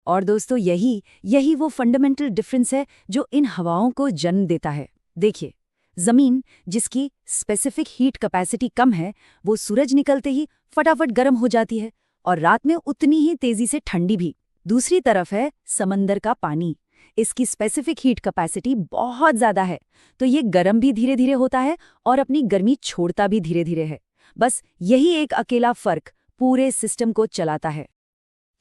[SPEAKER 5] और दोस्तों, यही वो फंडामेंटल डिफरेंस है जो इन हवाओं को जन्म देता है। देखिए, जमीन जिसकी स्पेसिफिक हीट कैपेसिटी कम है, वो सूरज निकलते ही फटाफट गर्म हो जाती है और रात में उतनी ही तेजी से ठंडी भी। दूसरी तरफ है समंदर का पानी। इसकी स्पेसिफिक हीट कैपेसिटी बहुत ज्यादा है, तो ये गर्म भी धीरे धीरे होता है और अपनी गर्मी छोड़ता भी धीरे धीरे है। बस यही एक अकेला फर्क पूरे सिस्टम को चलाता है।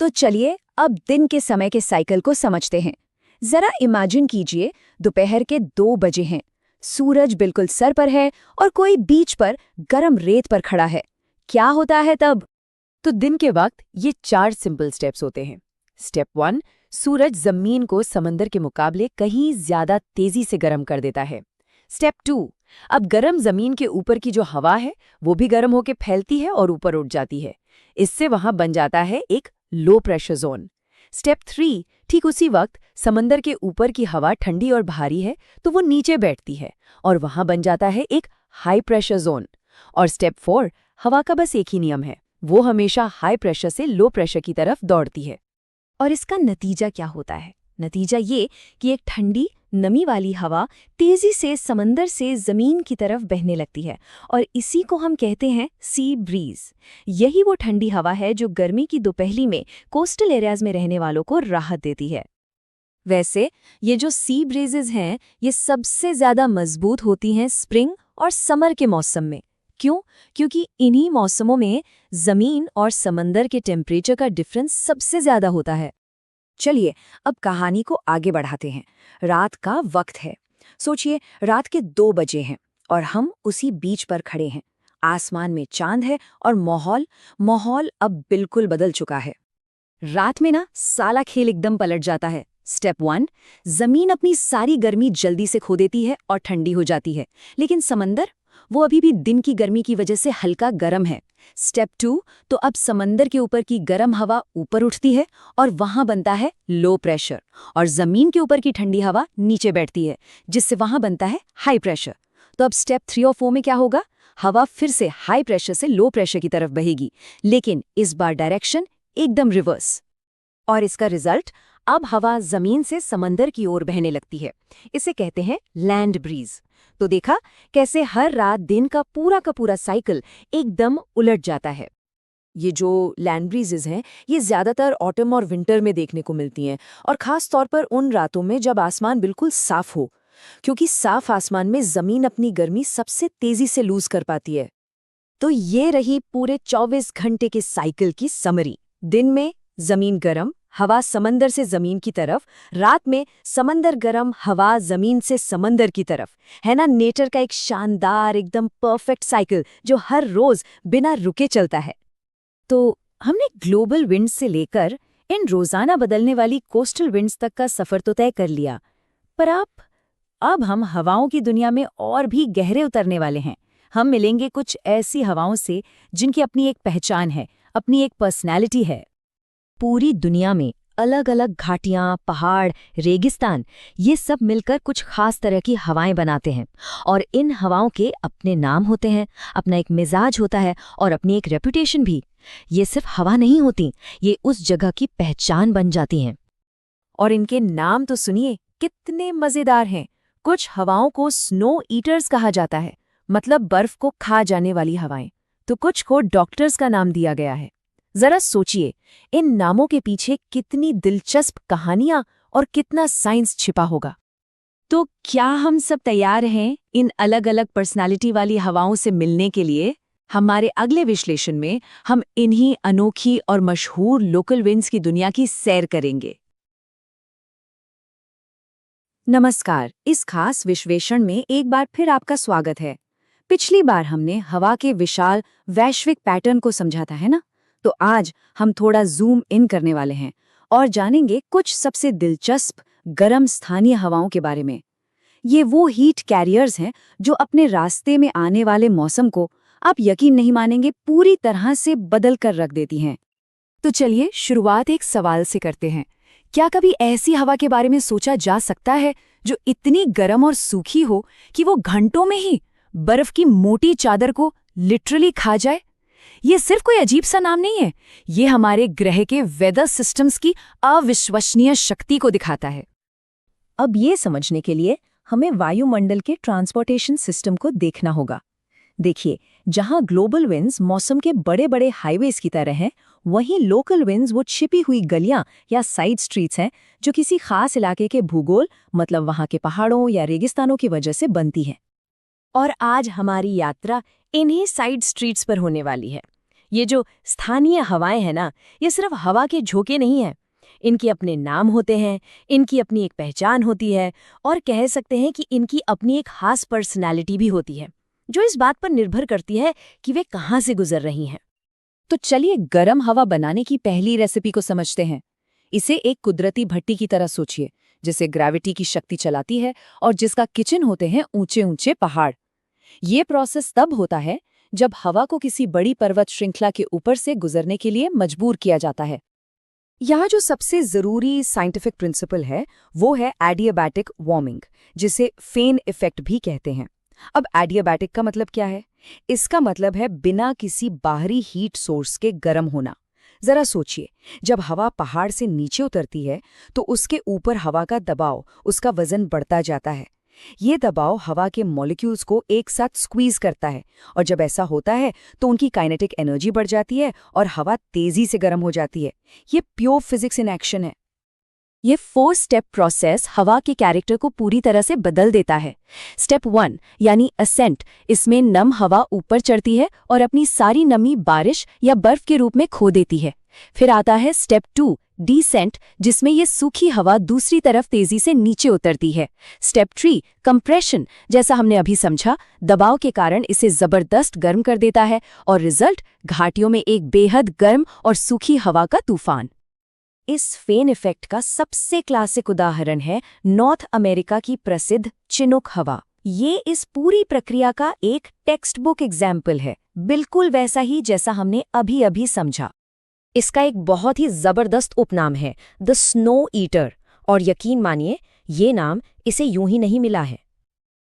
[SPEAKER 5] तो चलिए अब दिन के समय के साइकिल को समझते हैं। जरा इमेजिन कीजिए, दोपहर के 2 बजे हैं, सूरज बिल्कुल सर पर है और कोई बीच पर गर्म रेत पर खड़ा है। क्या होता है तब? तो दिन के वक्त ये 4 सिंपल स्टेप्स होते हैं। स्टेप 1, सूरज जमीन को समंदर के मुकाबले कहीं ज्यादा तेजी से गर्म कर देता है। स्टेप 2, अब गर्म जमीन के ऊपर की जो हवा है वो भी गर्म होकर फैलती है और ऊपर उठ जाती है। इससे वहां बन जाता है एक लो प्रेशर जोन। स्टेप 3, ठीक उसी वक्त समंदर के ऊपर की हवा ठंडी और भारी है, तो वो नीचे बैठती है और वहां बन जाता है एक हाई प्रेशर जोन। और स्टेप 4, हवा का बस एक ही नियम है, वो हमेशा हाई प्रेशर से लो प्रेशर की तरफ दौड़ती है। और इसका नतीजा क्या होता है? नतीजा ये कि एक ठंडी नमी वाली हवा तेजी से समंदर से जमीन की तरफ बहने लगती है, और इसी को हम कहते हैं सी ब्रीज। यही वो ठंडी हवा है जो गर्मी की दोपहली में कोस्टल एरियाज में रहने वालों को राहत देती है। वैसे ये जो सी ब्रीजेज हैं, ये सबसे ज्यादा मजबूत होती हैं स्प्रिंग और समर के मौसम में। क्यों? क्योंकि इन्हीं मौसमों में जमीन और समंदर के टेम्परेचर का डिफरेंस सबसे ज्यादा होता है। चलिए अब कहानी को आगे बढ़ाते हैं। रात का वक्त है। सोचिए, रात के 2 बजे हैं और हम उसी बीच पर खड़े हैं। आसमान में चांद है और माहौल अब बिल्कुल बदल चुका है। रात में ना साला खेल एकदम पलट जाता है। स्टेप 1, जमीन अपनी सारी गर्मी जल्दी से खो देती है और ठंडी हो जाती है, लेकिन समंदर वो अभी भी दिन की गर्मी की वजह से हल्का गर्म है। स्टेप 2, तो अब समंदर के ऊपर की गर्म हवा ऊपर उठती है और वहां बनता है लो प्रेशर, और जमीन के ऊपर की ठंडी हवा नीचे बैठती है, जिससे वहां बनता है हाई प्रेशर। तो अब स्टेप 3 और 4 में क्या होगा? हवा फिर से हाई प्रेशर से लो प्रेशर की तरफ बहेगी, लेकिन इस बार डायरेक्शन एकदम रिवर्स। और इसका रिजल्ट, अब हवा जमीन से समंदर की ओर बहने लगती है। इसे कहते हैं लैंड ब्रीज। तो देखा कैसे हर रात दिन का पूरा साइकिल एकदम उलट जाता है। ये जो लैंड ब्रीजेस हैं, ये ज्यादातर ऑटम और विंटर में देखने को मिलती हैं, और खास तौर पर उन रातों में जब आसमान बिल्कुल साफ हो, क्योंकि साफ आसमान में जमीन अपनी गर्मी सबसे तेजी से लूज कर पाती है। तो ये रही पूरे 24 घंटे के साइकिल की समरी। दिन में जमीन गर्म, हवा समंदर से जमीन की तरफ, रात में समंदर गर्म, हवा जमीन से समंदर की तरफ। है ना नेचर का एक शानदार एकदम परफेक्ट साइकिल जो हर रोज बिना रुके चलता है। तो हमने ग्लोबल विंड्स से लेकर इन रोजाना बदलने वाली कोस्टल विंड्स तक का सफर तो तय कर लिया, पर अब हम हवाओं की दुनिया में और भी गहरे उतरने वाले हैं। हम मिलेंगे कुछ ऐसी हवाओं से जिनकी अपनी एक पहचान है, अपनी एक पर्सनैलिटी है। पूरी दुनिया में अलग अलग घाटियां, पहाड़, रेगिस्तान, ये सब मिलकर कुछ खास तरह की हवाएं बनाते हैं। और इन हवाओं के अपने नाम होते हैं, अपना एक मिजाज होता है और अपनी एक रेपुटेशन भी। ये सिर्फ हवा नहीं होती, ये उस जगह की पहचान बन जाती हैं। और इनके नाम तो सुनिए, कितने मजेदार हैं। कुछ हवाओं को स्नो ईटर्स कहा जाता है, मतलब बर्फ को खा जाने वाली हवाएं। तो कुछ को डॉक्टर्स का नाम दिया गया है। जरा सोचिए, इन नामों के पीछे कितनी दिलचस्प कहानियां और कितना साइंस छिपा होगा। तो क्या हम सब तैयार हैं इन अलग अलग पर्सनालिटी वाली हवाओं से मिलने के लिए? हमारे अगले विश्लेषण में हम इन्हीं अनोखी और मशहूर लोकल विंड्स की दुनिया की सैर करेंगे। नमस्कार, इस खास विश्लेषण में एक बार फिर आपका स्वागत है। पिछली बार हमने हवा के विशाल वैश्विक पैटर्न को समझा था, है ना? तो आज हम थोड़ा जूम इन करने वाले हैं और जानेंगे कुछ सबसे दिलचस्प गर्म स्थानीय हवाओं के बारे में। ये वो हीट कैरियर्स हैं जो अपने रास्ते में आने वाले मौसम को, आप यकीन नहीं मानेंगे, पूरी तरह से बदल कर रख देती हैं। तो चलिए शुरुआत एक सवाल से करते हैं। क्या कभी ऐसी हवा के बारे में सोचा जा सकता है जो इतनी गर्म और सूखी हो कि वो घंटों में ही बर्फ की मोटी चादर को लिटरली खा जाए? ये सिर्फ कोई अजीब सा नाम नहीं है, ये हमारे ग्रह के वेदर सिस्टम्स की अविश्वसनीय शक्ति को दिखाता है। अब ये समझने के लिए हमें वायुमंडल के ट्रांसपोर्टेशन सिस्टम को देखना होगा। देखिए, जहां ग्लोबल विंड्स मौसम के बड़े बड़े हाईवेज की तरह हैं, वहीं लोकल विंड्स वो छिपी हुई गलियां या साइड स्ट्रीट्स हैं जो किसी खास इलाके के भूगोल, मतलब वहां के पहाड़ों या रेगिस्तानों की वजह से बनती हैं। और आज हमारी यात्रा इन्हीं साइड स्ट्रीट्स पर होने वाली है। ये जो स्थानीय हवाएं हैं ना, ये सिर्फ हवा के झोंके नहीं हैं। इनके अपने नाम होते हैं, इनकी अपनी एक पहचान होती है, और कह सकते हैं कि इनकी अपनी एक खास पर्सनैलिटी भी होती है, जो इस बात पर निर्भर करती है कि वे कहाँ से गुजर रही हैं। तो चलिए गर्म हवा बनाने की पहली रेसिपी को समझते हैं। इसे एक कुदरती भट्टी की तरह सोचिए, जिसे ग्रेविटी की शक्ति चलाती है और जिसका किचन होते हैं ऊंचे ऊंचे पहाड़। ये प्रोसेस तब होता है जब हवा को किसी बड़ी पर्वत श्रृंखला के ऊपर से गुजरने के लिए मजबूर किया जाता है। यहाँ जो सबसे जरूरी साइंटिफिक प्रिंसिपल है वो है एडियाबैटिक वार्मिंग, जिसे फेन इफेक्ट भी कहते हैं। अब एडियाबैटिक का मतलब क्या है? इसका मतलब है बिना किसी बाहरी हीट सोर्स के गर्म होना। जरा सोचिए, जब हवा पहाड़ से नीचे उतरती है तो उसके ऊपर हवा का दबाव, उसका वजन बढ़ता जाता है। ये दबाव हवा के मॉलिक्यूल्स को एक साथ स्क्वीज करता है, और जब ऐसा होता है तो उनकी काइनेटिक एनर्जी बढ़ जाती है और हवा तेजी से गर्म हो जाती है। ये प्योर फिजिक्स इन एक्शन है। ये 4 स्टेप प्रोसेस हवा के कैरेक्टर को पूरी तरह से बदल देता है। स्टेप 1 यानी असेंट, इसमें नम हवा ऊपर चढ़ती है और अपनी सारी नमी बारिश या बर्फ के रूप में खो देती है। फिर आता है स्टेप 2 डिसेंट, जिसमें ये सूखी हवा दूसरी तरफ तेजी से नीचे उतरती है। स्टेप 3 कंप्रेशन, जैसा हमने अभी समझा, दबाव के कारण इसे जबरदस्त गर्म कर देता है, और रिजल्ट घाटियों में एक बेहद गर्म और सूखी हवा का तूफान। इस फेन इफेक्ट का सबसे क्लासिक उदाहरण है नॉर्थ अमेरिका की प्रसिद्ध चिनूक हवा।
[SPEAKER 3] ये इस पूरी प्रक्रिया का एक टेक्स्ट बुक एग्जाम्पल है, बिल्कुल वैसा ही जैसा हमने अभी अभी समझा। इसका एक बहुत ही जबरदस्त उपनाम है, द स्नो ईटर, और यकीन मानिए ये नाम इसे यूं ही नहीं मिला है।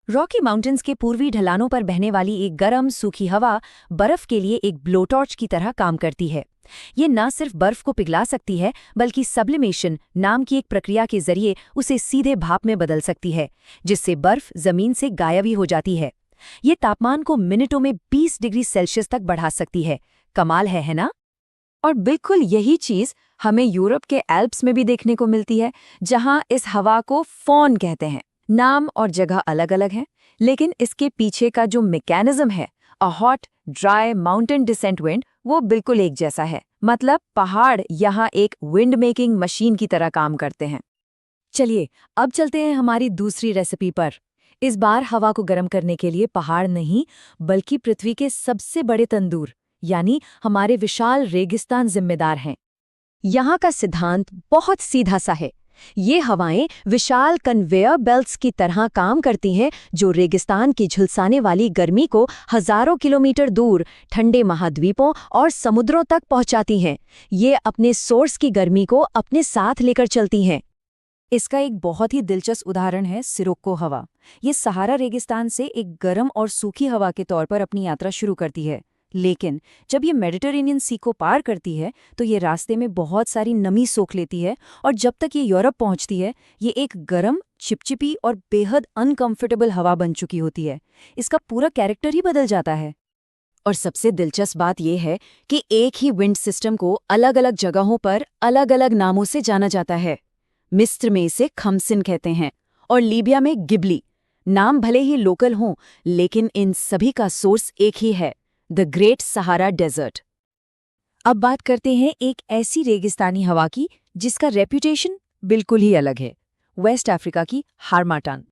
[SPEAKER 3] रॉकी माउंटेन्स के पूर्वी ढलानों पर बहने वाली एक गर्म सूखी हवा बर्फ के लिए एक ब्लोटॉर्च की तरह काम करती है। ये न सिर्फ बर्फ को पिघला सकती है, बल्कि सब्लिमेशन नाम की एक प्रक्रिया के जरिए उसे सीधे भाप में बदल सकती है, जिससे बर्फ जमीन से गायब ही हो जाती है। ये तापमान को मिनटों में 20 डिग्री सेल्सियस तक बढ़ा सकती है। कमाल है ना? और बिल्कुल यही चीज हमें यूरोप के एल्प्स में भी देखने को मिलती है, जहां इस हवा को फॉन कहते हैं। नाम और जगह अलग अलग हैं, लेकिन इसके पीछे का जो मैकेनिज्म है, a hot dry mountain descent wind, वो बिल्कुल एक जैसा है। मतलब पहाड़ यहाँ एक विंड मेकिंग मशीन की तरह काम करते हैं। चलिए अब चलते हैं हमारी दूसरी रेसिपी पर। इस बार हवा को गर्म करने के लिए पहाड़ नहीं, बल्कि पृथ्वी के सबसे बड़े तंदूर यानी हमारे विशाल रेगिस्तान जिम्मेदार हैं। यहाँ का सिद्धांत बहुत सीधा सा है। ये हवाएं विशाल कन्वेयर बेल्ट्स की तरह काम करती हैं, जो रेगिस्तान की झुलसाने वाली गर्मी को हजारों किलोमीटर दूर ठंडे महाद्वीपों और समुद्रों तक पहुंचाती हैं। ये अपने सोर्स की गर्मी को अपने साथ लेकर चलती हैं।
[SPEAKER 5] इसका एक बहुत ही दिलचस्प उदाहरण है सिरोक्को हवा। ये सहारा रेगिस्तान से एक गर्म और सूखी हवा के तौर पर अपनी यात्रा शुरू करती है, लेकिन जब ये मेडिटरेनियन सी को पार करती है तो ये रास्ते में बहुत सारी नमी सोख लेती है, और जब तक ये यूरोप पहुंचती है ये एक गर्म, चिपचिपी और बेहद अनकंफर्टेबल हवा बन चुकी होती है। इसका पूरा कैरेक्टर ही बदल जाता है। और सबसे दिलचस्प बात यह है कि एक ही विंड सिस्टम को अलग अलग जगहों पर अलग अलग नामों से जाना जाता है। मिस्र में इसे खमसिन कहते हैं और लीबिया में गिबली। नाम भले ही लोकल हों, लेकिन इन सभी का सोर्स एक ही है, द ग्रेट सहारा डेजर्ट। अब बात करते हैं एक ऐसी रेगिस्तानी हवा की जिसका रेप्यूटेशन बिल्कुल ही अलग है, वेस्ट अफ्रीका की हार्माटान।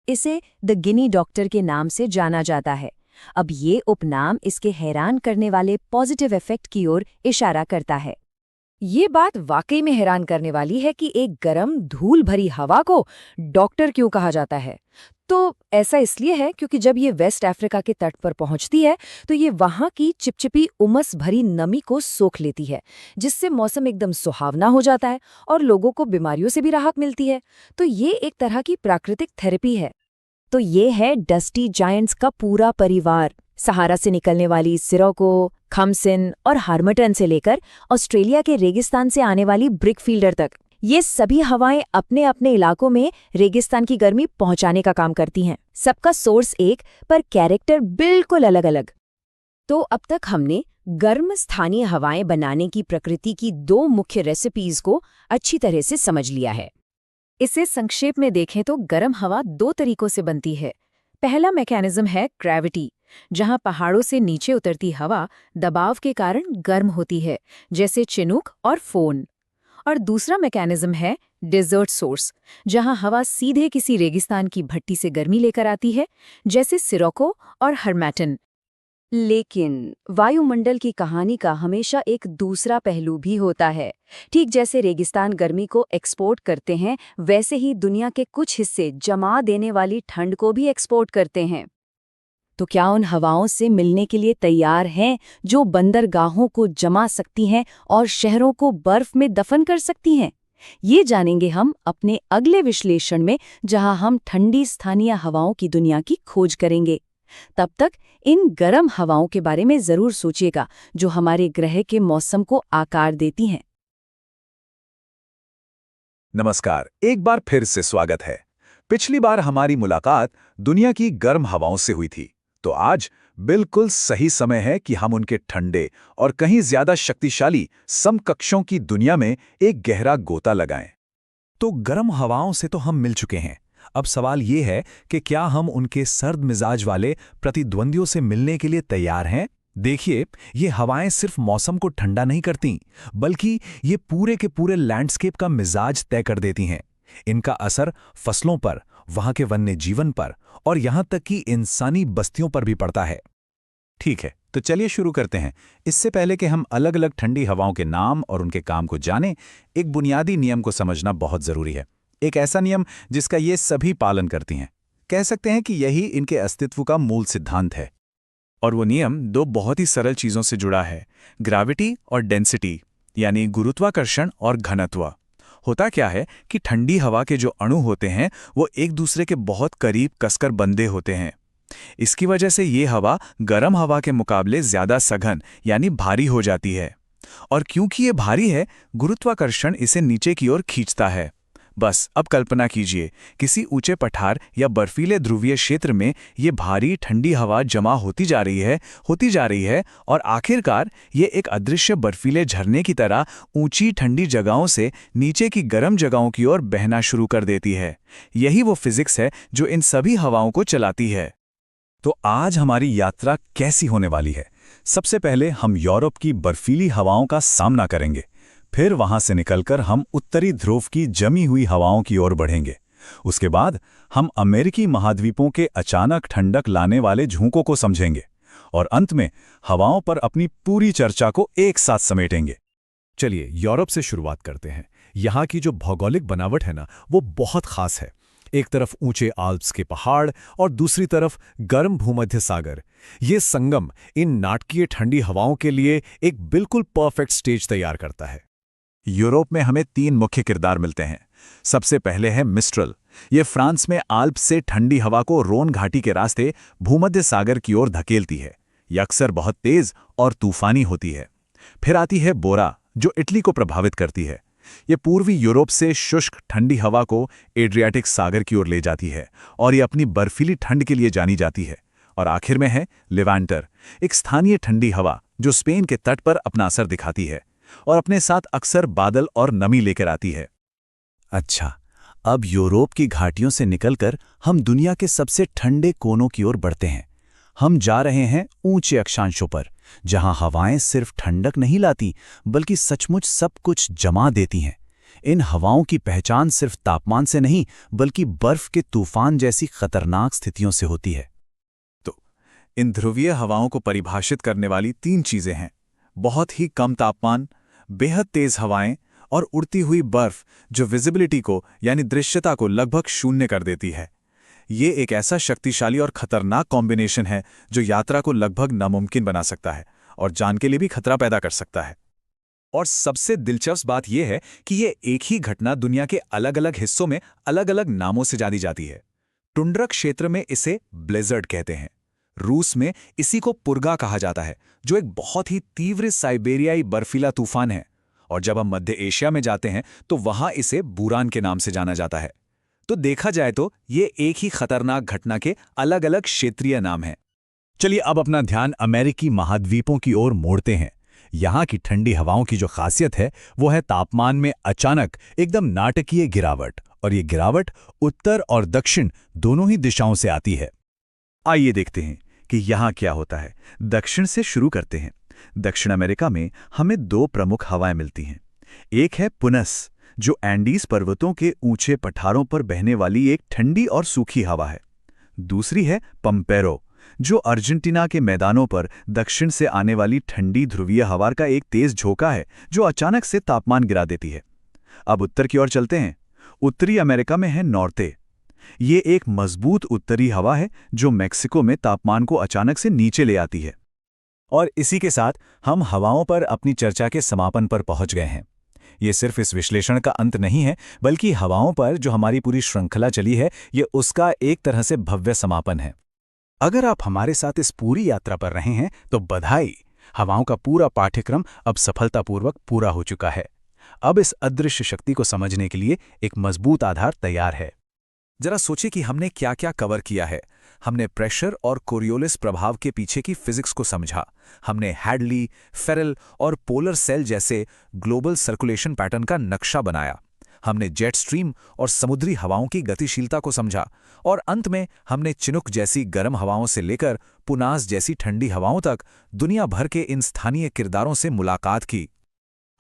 [SPEAKER 5] इसे द गिनी डॉक्टर के नाम से जाना जाता है। अब ये उपनाम इसके हैरान करने वाले पॉजिटिव इफेक्ट की ओर इशारा करता है। ये बात वाकई में हैरान करने वाली है कि एक गरम धूल भरी हवा को डॉक्टर क्यों कहा जाता है। तो ऐसा इसलिए है क्योंकि जब ये वेस्ट अफ्रीका के तट पर पहुंचती है तो ये वहां की चिपचिपी उमस भरी नमी को सोख लेती है, जिससे मौसम एकदम सुहावना हो जाता है और लोगों को बीमारियों से भी राहत मिलती है। तो ये एक तरह की प्राकृतिक थेरेपी है। तो ये है डस्टी जायंट्स का पूरा परिवार, सहारा से निकलने वाली सिरोको, खमसिन और हार्मटन से लेकर ऑस्ट्रेलिया के रेगिस्तान से आने वाली ब्रिकफील्डर तक। ये सभी हवाएं अपने अपने इलाकों में रेगिस्तान की गर्मी पहुंचाने का काम करती हैं। सबका सोर्स एक, पर कैरेक्टर बिल्कुल अलग अलग। तो अब तक हमने गर्म स्थानीय हवाएं बनाने की प्रकृति की 2 मुख्य रेसिपीज को अच्छी तरह से समझ लिया है। इसे संक्षेप में देखें तो गर्म हवा 2 तरीकों से बनती है। पहला मैकेनिज्म है ग्रेविटी, जहां पहाड़ों से नीचे उतरती हवा दबाव के कारण गर्म होती है, जैसे चिनूक और फोन। और दूसरा मैकेनिज्म है डेजर्ट सोर्स, जहां हवा सीधे किसी रेगिस्तान की भट्टी से गर्मी लेकर आती है, जैसे सिरोको और हर्मैटन। लेकिन वायुमंडल की कहानी का हमेशा एक दूसरा पहलू भी होता है। ठीक जैसे रेगिस्तान गर्मी को एक्सपोर्ट करते हैं, वैसे ही दुनिया के कुछ हिस्से जमा देने वाली ठंड को भी एक्सपोर्ट करते हैं। तो क्या उन हवाओं से मिलने के लिए तैयार हैं जो बंदरगाहों को जमा सकती हैं और शहरों को बर्फ में दफन कर सकती हैं? ये जानेंगे हम अपने अगले विश्लेषण में, जहां हम ठंडी स्थानीय हवाओं की दुनिया की खोज करेंगे। तब तक इन गर्म हवाओं के बारे में जरूर सोचिएगा, जो हमारे ग्रह के मौसम को आकार देती हैं।
[SPEAKER 1] नमस्कार, एक बार फिर से स्वागत है। पिछली बार हमारी मुलाकात दुनिया की गर्म हवाओं से हुई थी, तो आज बिल्कुल सही समय है कि हम उनके ठंडे और कहीं ज्यादा शक्तिशाली समकक्षों की दुनिया में एक गहरा गोता लगाएं।
[SPEAKER 2] तो गर्म हवाओं से तो हम मिल चुके हैं। अब सवाल ये है कि क्या हम उनके सर्द मिजाज वाले प्रतिद्वंदियों से मिलने के लिए तैयार हैं? देखिए, ये हवाएं सिर्फ मौसम को ठंडा नहीं करती, बल्कि ये पूरे के पूरे लैंडस्केप का मिजाज तय कर देती हैं। इनका असर फसलों पर, वहां के वन्य जीवन पर और यहां तक कि इंसानी बस्तियों पर भी पड़ता है।
[SPEAKER 1] ठीक है, तो चलिए शुरू करते हैं। इससे पहले कि हम अलग अलग ठंडी हवाओं के नाम और उनके काम को जानें, एक बुनियादी नियम को समझना बहुत जरूरी है। एक ऐसा नियम जिसका ये सभी पालन करती हैं। कह सकते हैं कि यही इनके अस्तित्व का मूल सिद्धांत है।
[SPEAKER 4] और वो नियम दो बहुत ही सरल चीजों से जुड़ा है, ग्रेविटी और डेंसिटी, यानी गुरुत्वाकर्षण और घनत्व। होता क्या है कि ठंडी हवा के जो अणु होते हैं वो एक दूसरे के बहुत करीब कसकर बंधे होते हैं। इसकी वजह से ये हवा गर्म हवा के मुकाबले ज्यादा सघन यानी भारी हो जाती है। और क्योंकि ये भारी है, गुरुत्वाकर्षण इसे नीचे की ओर खींचता है। बस अब कल्पना कीजिए, किसी ऊंचे पठार या बर्फीले ध्रुवीय क्षेत्र में ये भारी ठंडी हवा जमा होती जा रही है और आखिरकार ये एक अदृश्य बर्फीले झरने की तरह ऊंची ठंडी जगहों से नीचे की गर्म जगहों की ओर बहना शुरू कर देती है। यही वो फिजिक्स है जो इन सभी हवाओं को चलाती है।
[SPEAKER 1] तो आज हमारी यात्रा कैसी होने वाली है? सबसे पहले हम यूरोप की बर्फीली हवाओं का सामना करेंगे, फिर वहां से निकलकर हम उत्तरी ध्रुव की जमी हुई हवाओं की ओर बढ़ेंगे। उसके बाद हम अमेरिकी महाद्वीपों के अचानक ठंडक लाने वाले झोंकों को समझेंगे और अंत में हवाओं पर अपनी पूरी चर्चा को एक साथ समेटेंगे।
[SPEAKER 2] चलिए यूरोप से शुरुआत करते हैं। यहाँ की जो भौगोलिक बनावट है ना, वो बहुत खास है। एक तरफ ऊंचे आल्प्स के पहाड़ और दूसरी तरफ गर्म भूमध्य सागर। ये संगम इन नाटकीय ठंडी हवाओं के लिए एक बिल्कुल परफेक्ट स्टेज तैयार करता है।
[SPEAKER 1] यूरोप में हमें 3 मुख्य किरदार मिलते हैं। सबसे पहले है मिस्ट्रल। ये फ्रांस में आल्प्स से ठंडी हवा को रोन घाटी के रास्ते भूमध्य सागर की ओर धकेलती है। ये अक्सर बहुत तेज और तूफानी होती है। फिर आती है बोरा, जो इटली को प्रभावित करती है। ये पूर्वी यूरोप से शुष्क ठंडी हवा को एड्रियाटिक सागर की ओर ले जाती है और ये अपनी बर्फीली ठंड के लिए जानी जाती है। और आखिर में है लेवांटर, एक स्थानीय ठंडी हवा जो स्पेन के तट पर अपना असर दिखाती है और अपने साथ अक्सर बादल और नमी लेकर आती है।
[SPEAKER 2] अच्छा, अब यूरोप की घाटियों से निकलकर हम दुनिया के सबसे ठंडे कोनों की ओर बढ़ते हैं। हम जा रहे हैं ऊंचे अक्षांशों पर, जहां हवाएं सिर्फ ठंडक नहीं लाती बल्कि सचमुच सब कुछ जमा देती हैं। इन हवाओं की पहचान सिर्फ तापमान से नहीं बल्कि बर्फ के तूफान जैसी खतरनाक स्थितियों से होती है।
[SPEAKER 1] तो इन ध्रुवीय हवाओं को परिभाषित करने वाली 3 चीजें हैं: बहुत ही कम तापमान, बेहद तेज हवाएं और उड़ती हुई बर्फ जो विजिबिलिटी को यानी दृश्यता को लगभग शून्य कर देती है। ये एक ऐसा शक्तिशाली और खतरनाक कॉम्बिनेशन है जो यात्रा को लगभग नामुमकिन बना सकता है और जान के लिए भी खतरा पैदा कर सकता है। और सबसे दिलचस्प बात यह है कि ये एक ही घटना दुनिया के अलग अलग हिस्सों में अलग अलग नामों से जानी जाती है। टुंड्रा क्षेत्र में इसे ब्लेजर्ड कहते हैं। रूस में इसी को पुर्गा कहा जाता है, जो एक बहुत ही तीव्र साइबेरियाई बर्फीला तूफान है। और जब हम मध्य एशिया में जाते हैं तो वहां इसे बुरान के नाम से जाना जाता है। तो देखा जाए तो ये एक ही खतरनाक घटना के अलग अलग क्षेत्रीय नाम हैं। चलिए अब अपना ध्यान अमेरिकी महाद्वीपों की ओर मोड़ते हैं। यहाँ की ठंडी हवाओं की जो खासियत है वो है तापमान में अचानक एकदम नाटकीय गिरावट, और ये गिरावट उत्तर और दक्षिण दोनों ही दिशाओं से आती है। आइए देखते हैं कि यहाँ क्या होता है। दक्षिण से शुरू करते हैं। दक्षिण अमेरिका में हमें 2 प्रमुख हवाएं मिलती हैं। एक है पुनस, जो एंडीज पर्वतों के ऊंचे पठारों पर बहने वाली एक ठंडी और सूखी हवा है। दूसरी है पम्पेरो, जो अर्जेंटीना के मैदानों पर दक्षिण से आने वाली ठंडी ध्रुवीय हवा का एक तेज झोंका है जो अचानक से तापमान गिरा देती है। अब उत्तर की ओर चलते हैं। उत्तरी अमेरिका में है नॉर्ते। ये एक मजबूत उत्तरी हवा है जो मेक्सिको में तापमान को अचानक से नीचे ले आती है। और इसी के साथ हम हवाओं पर अपनी चर्चा के समापन पर पहुंच गए हैं। ये सिर्फ इस विश्लेषण का अंत नहीं है, बल्कि हवाओं पर जो हमारी पूरी श्रृंखला चली है, ये उसका एक तरह से भव्य समापन है। अगर आप हमारे साथ इस पूरी यात्रा पर रहे हैं तो बधाई, हवाओं का पूरा पाठ्यक्रम अब सफलतापूर्वक पूरा हो चुका है। अब इस अदृश्य शक्ति को समझने के लिए एक मजबूत आधार तैयार है। जरा सोचिए कि हमने क्या क्या कवर किया है। हमने प्रेशर और कोरियोलिस प्रभाव के पीछे की फिजिक्स को समझा। हमने हैडली, फेरल और पोलर सेल जैसे ग्लोबल सर्कुलेशन पैटर्न का नक्शा बनाया। हमने जेट स्ट्रीम और समुद्री हवाओं की गतिशीलता को समझा। और अंत में हमने चिनुक जैसी गर्म हवाओं से लेकर पुनास जैसी ठंडी हवाओं तक दुनिया भर के इन स्थानीय किरदारों से मुलाकात की।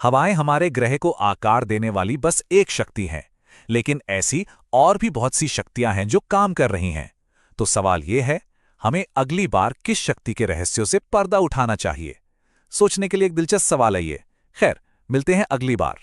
[SPEAKER 1] हवाएं हमारे ग्रह को आकार देने वाली बस एक शक्ति हैं, लेकिन ऐसी और भी बहुत सी शक्तियां हैं जो काम कर रही हैं। तो सवाल यह है, हमें अगली बार किस शक्ति के रहस्यों से पर्दा उठाना चाहिए? सोचने के लिए एक दिलचस्प सवाल है ये। खैर, मिलते हैं अगली बार।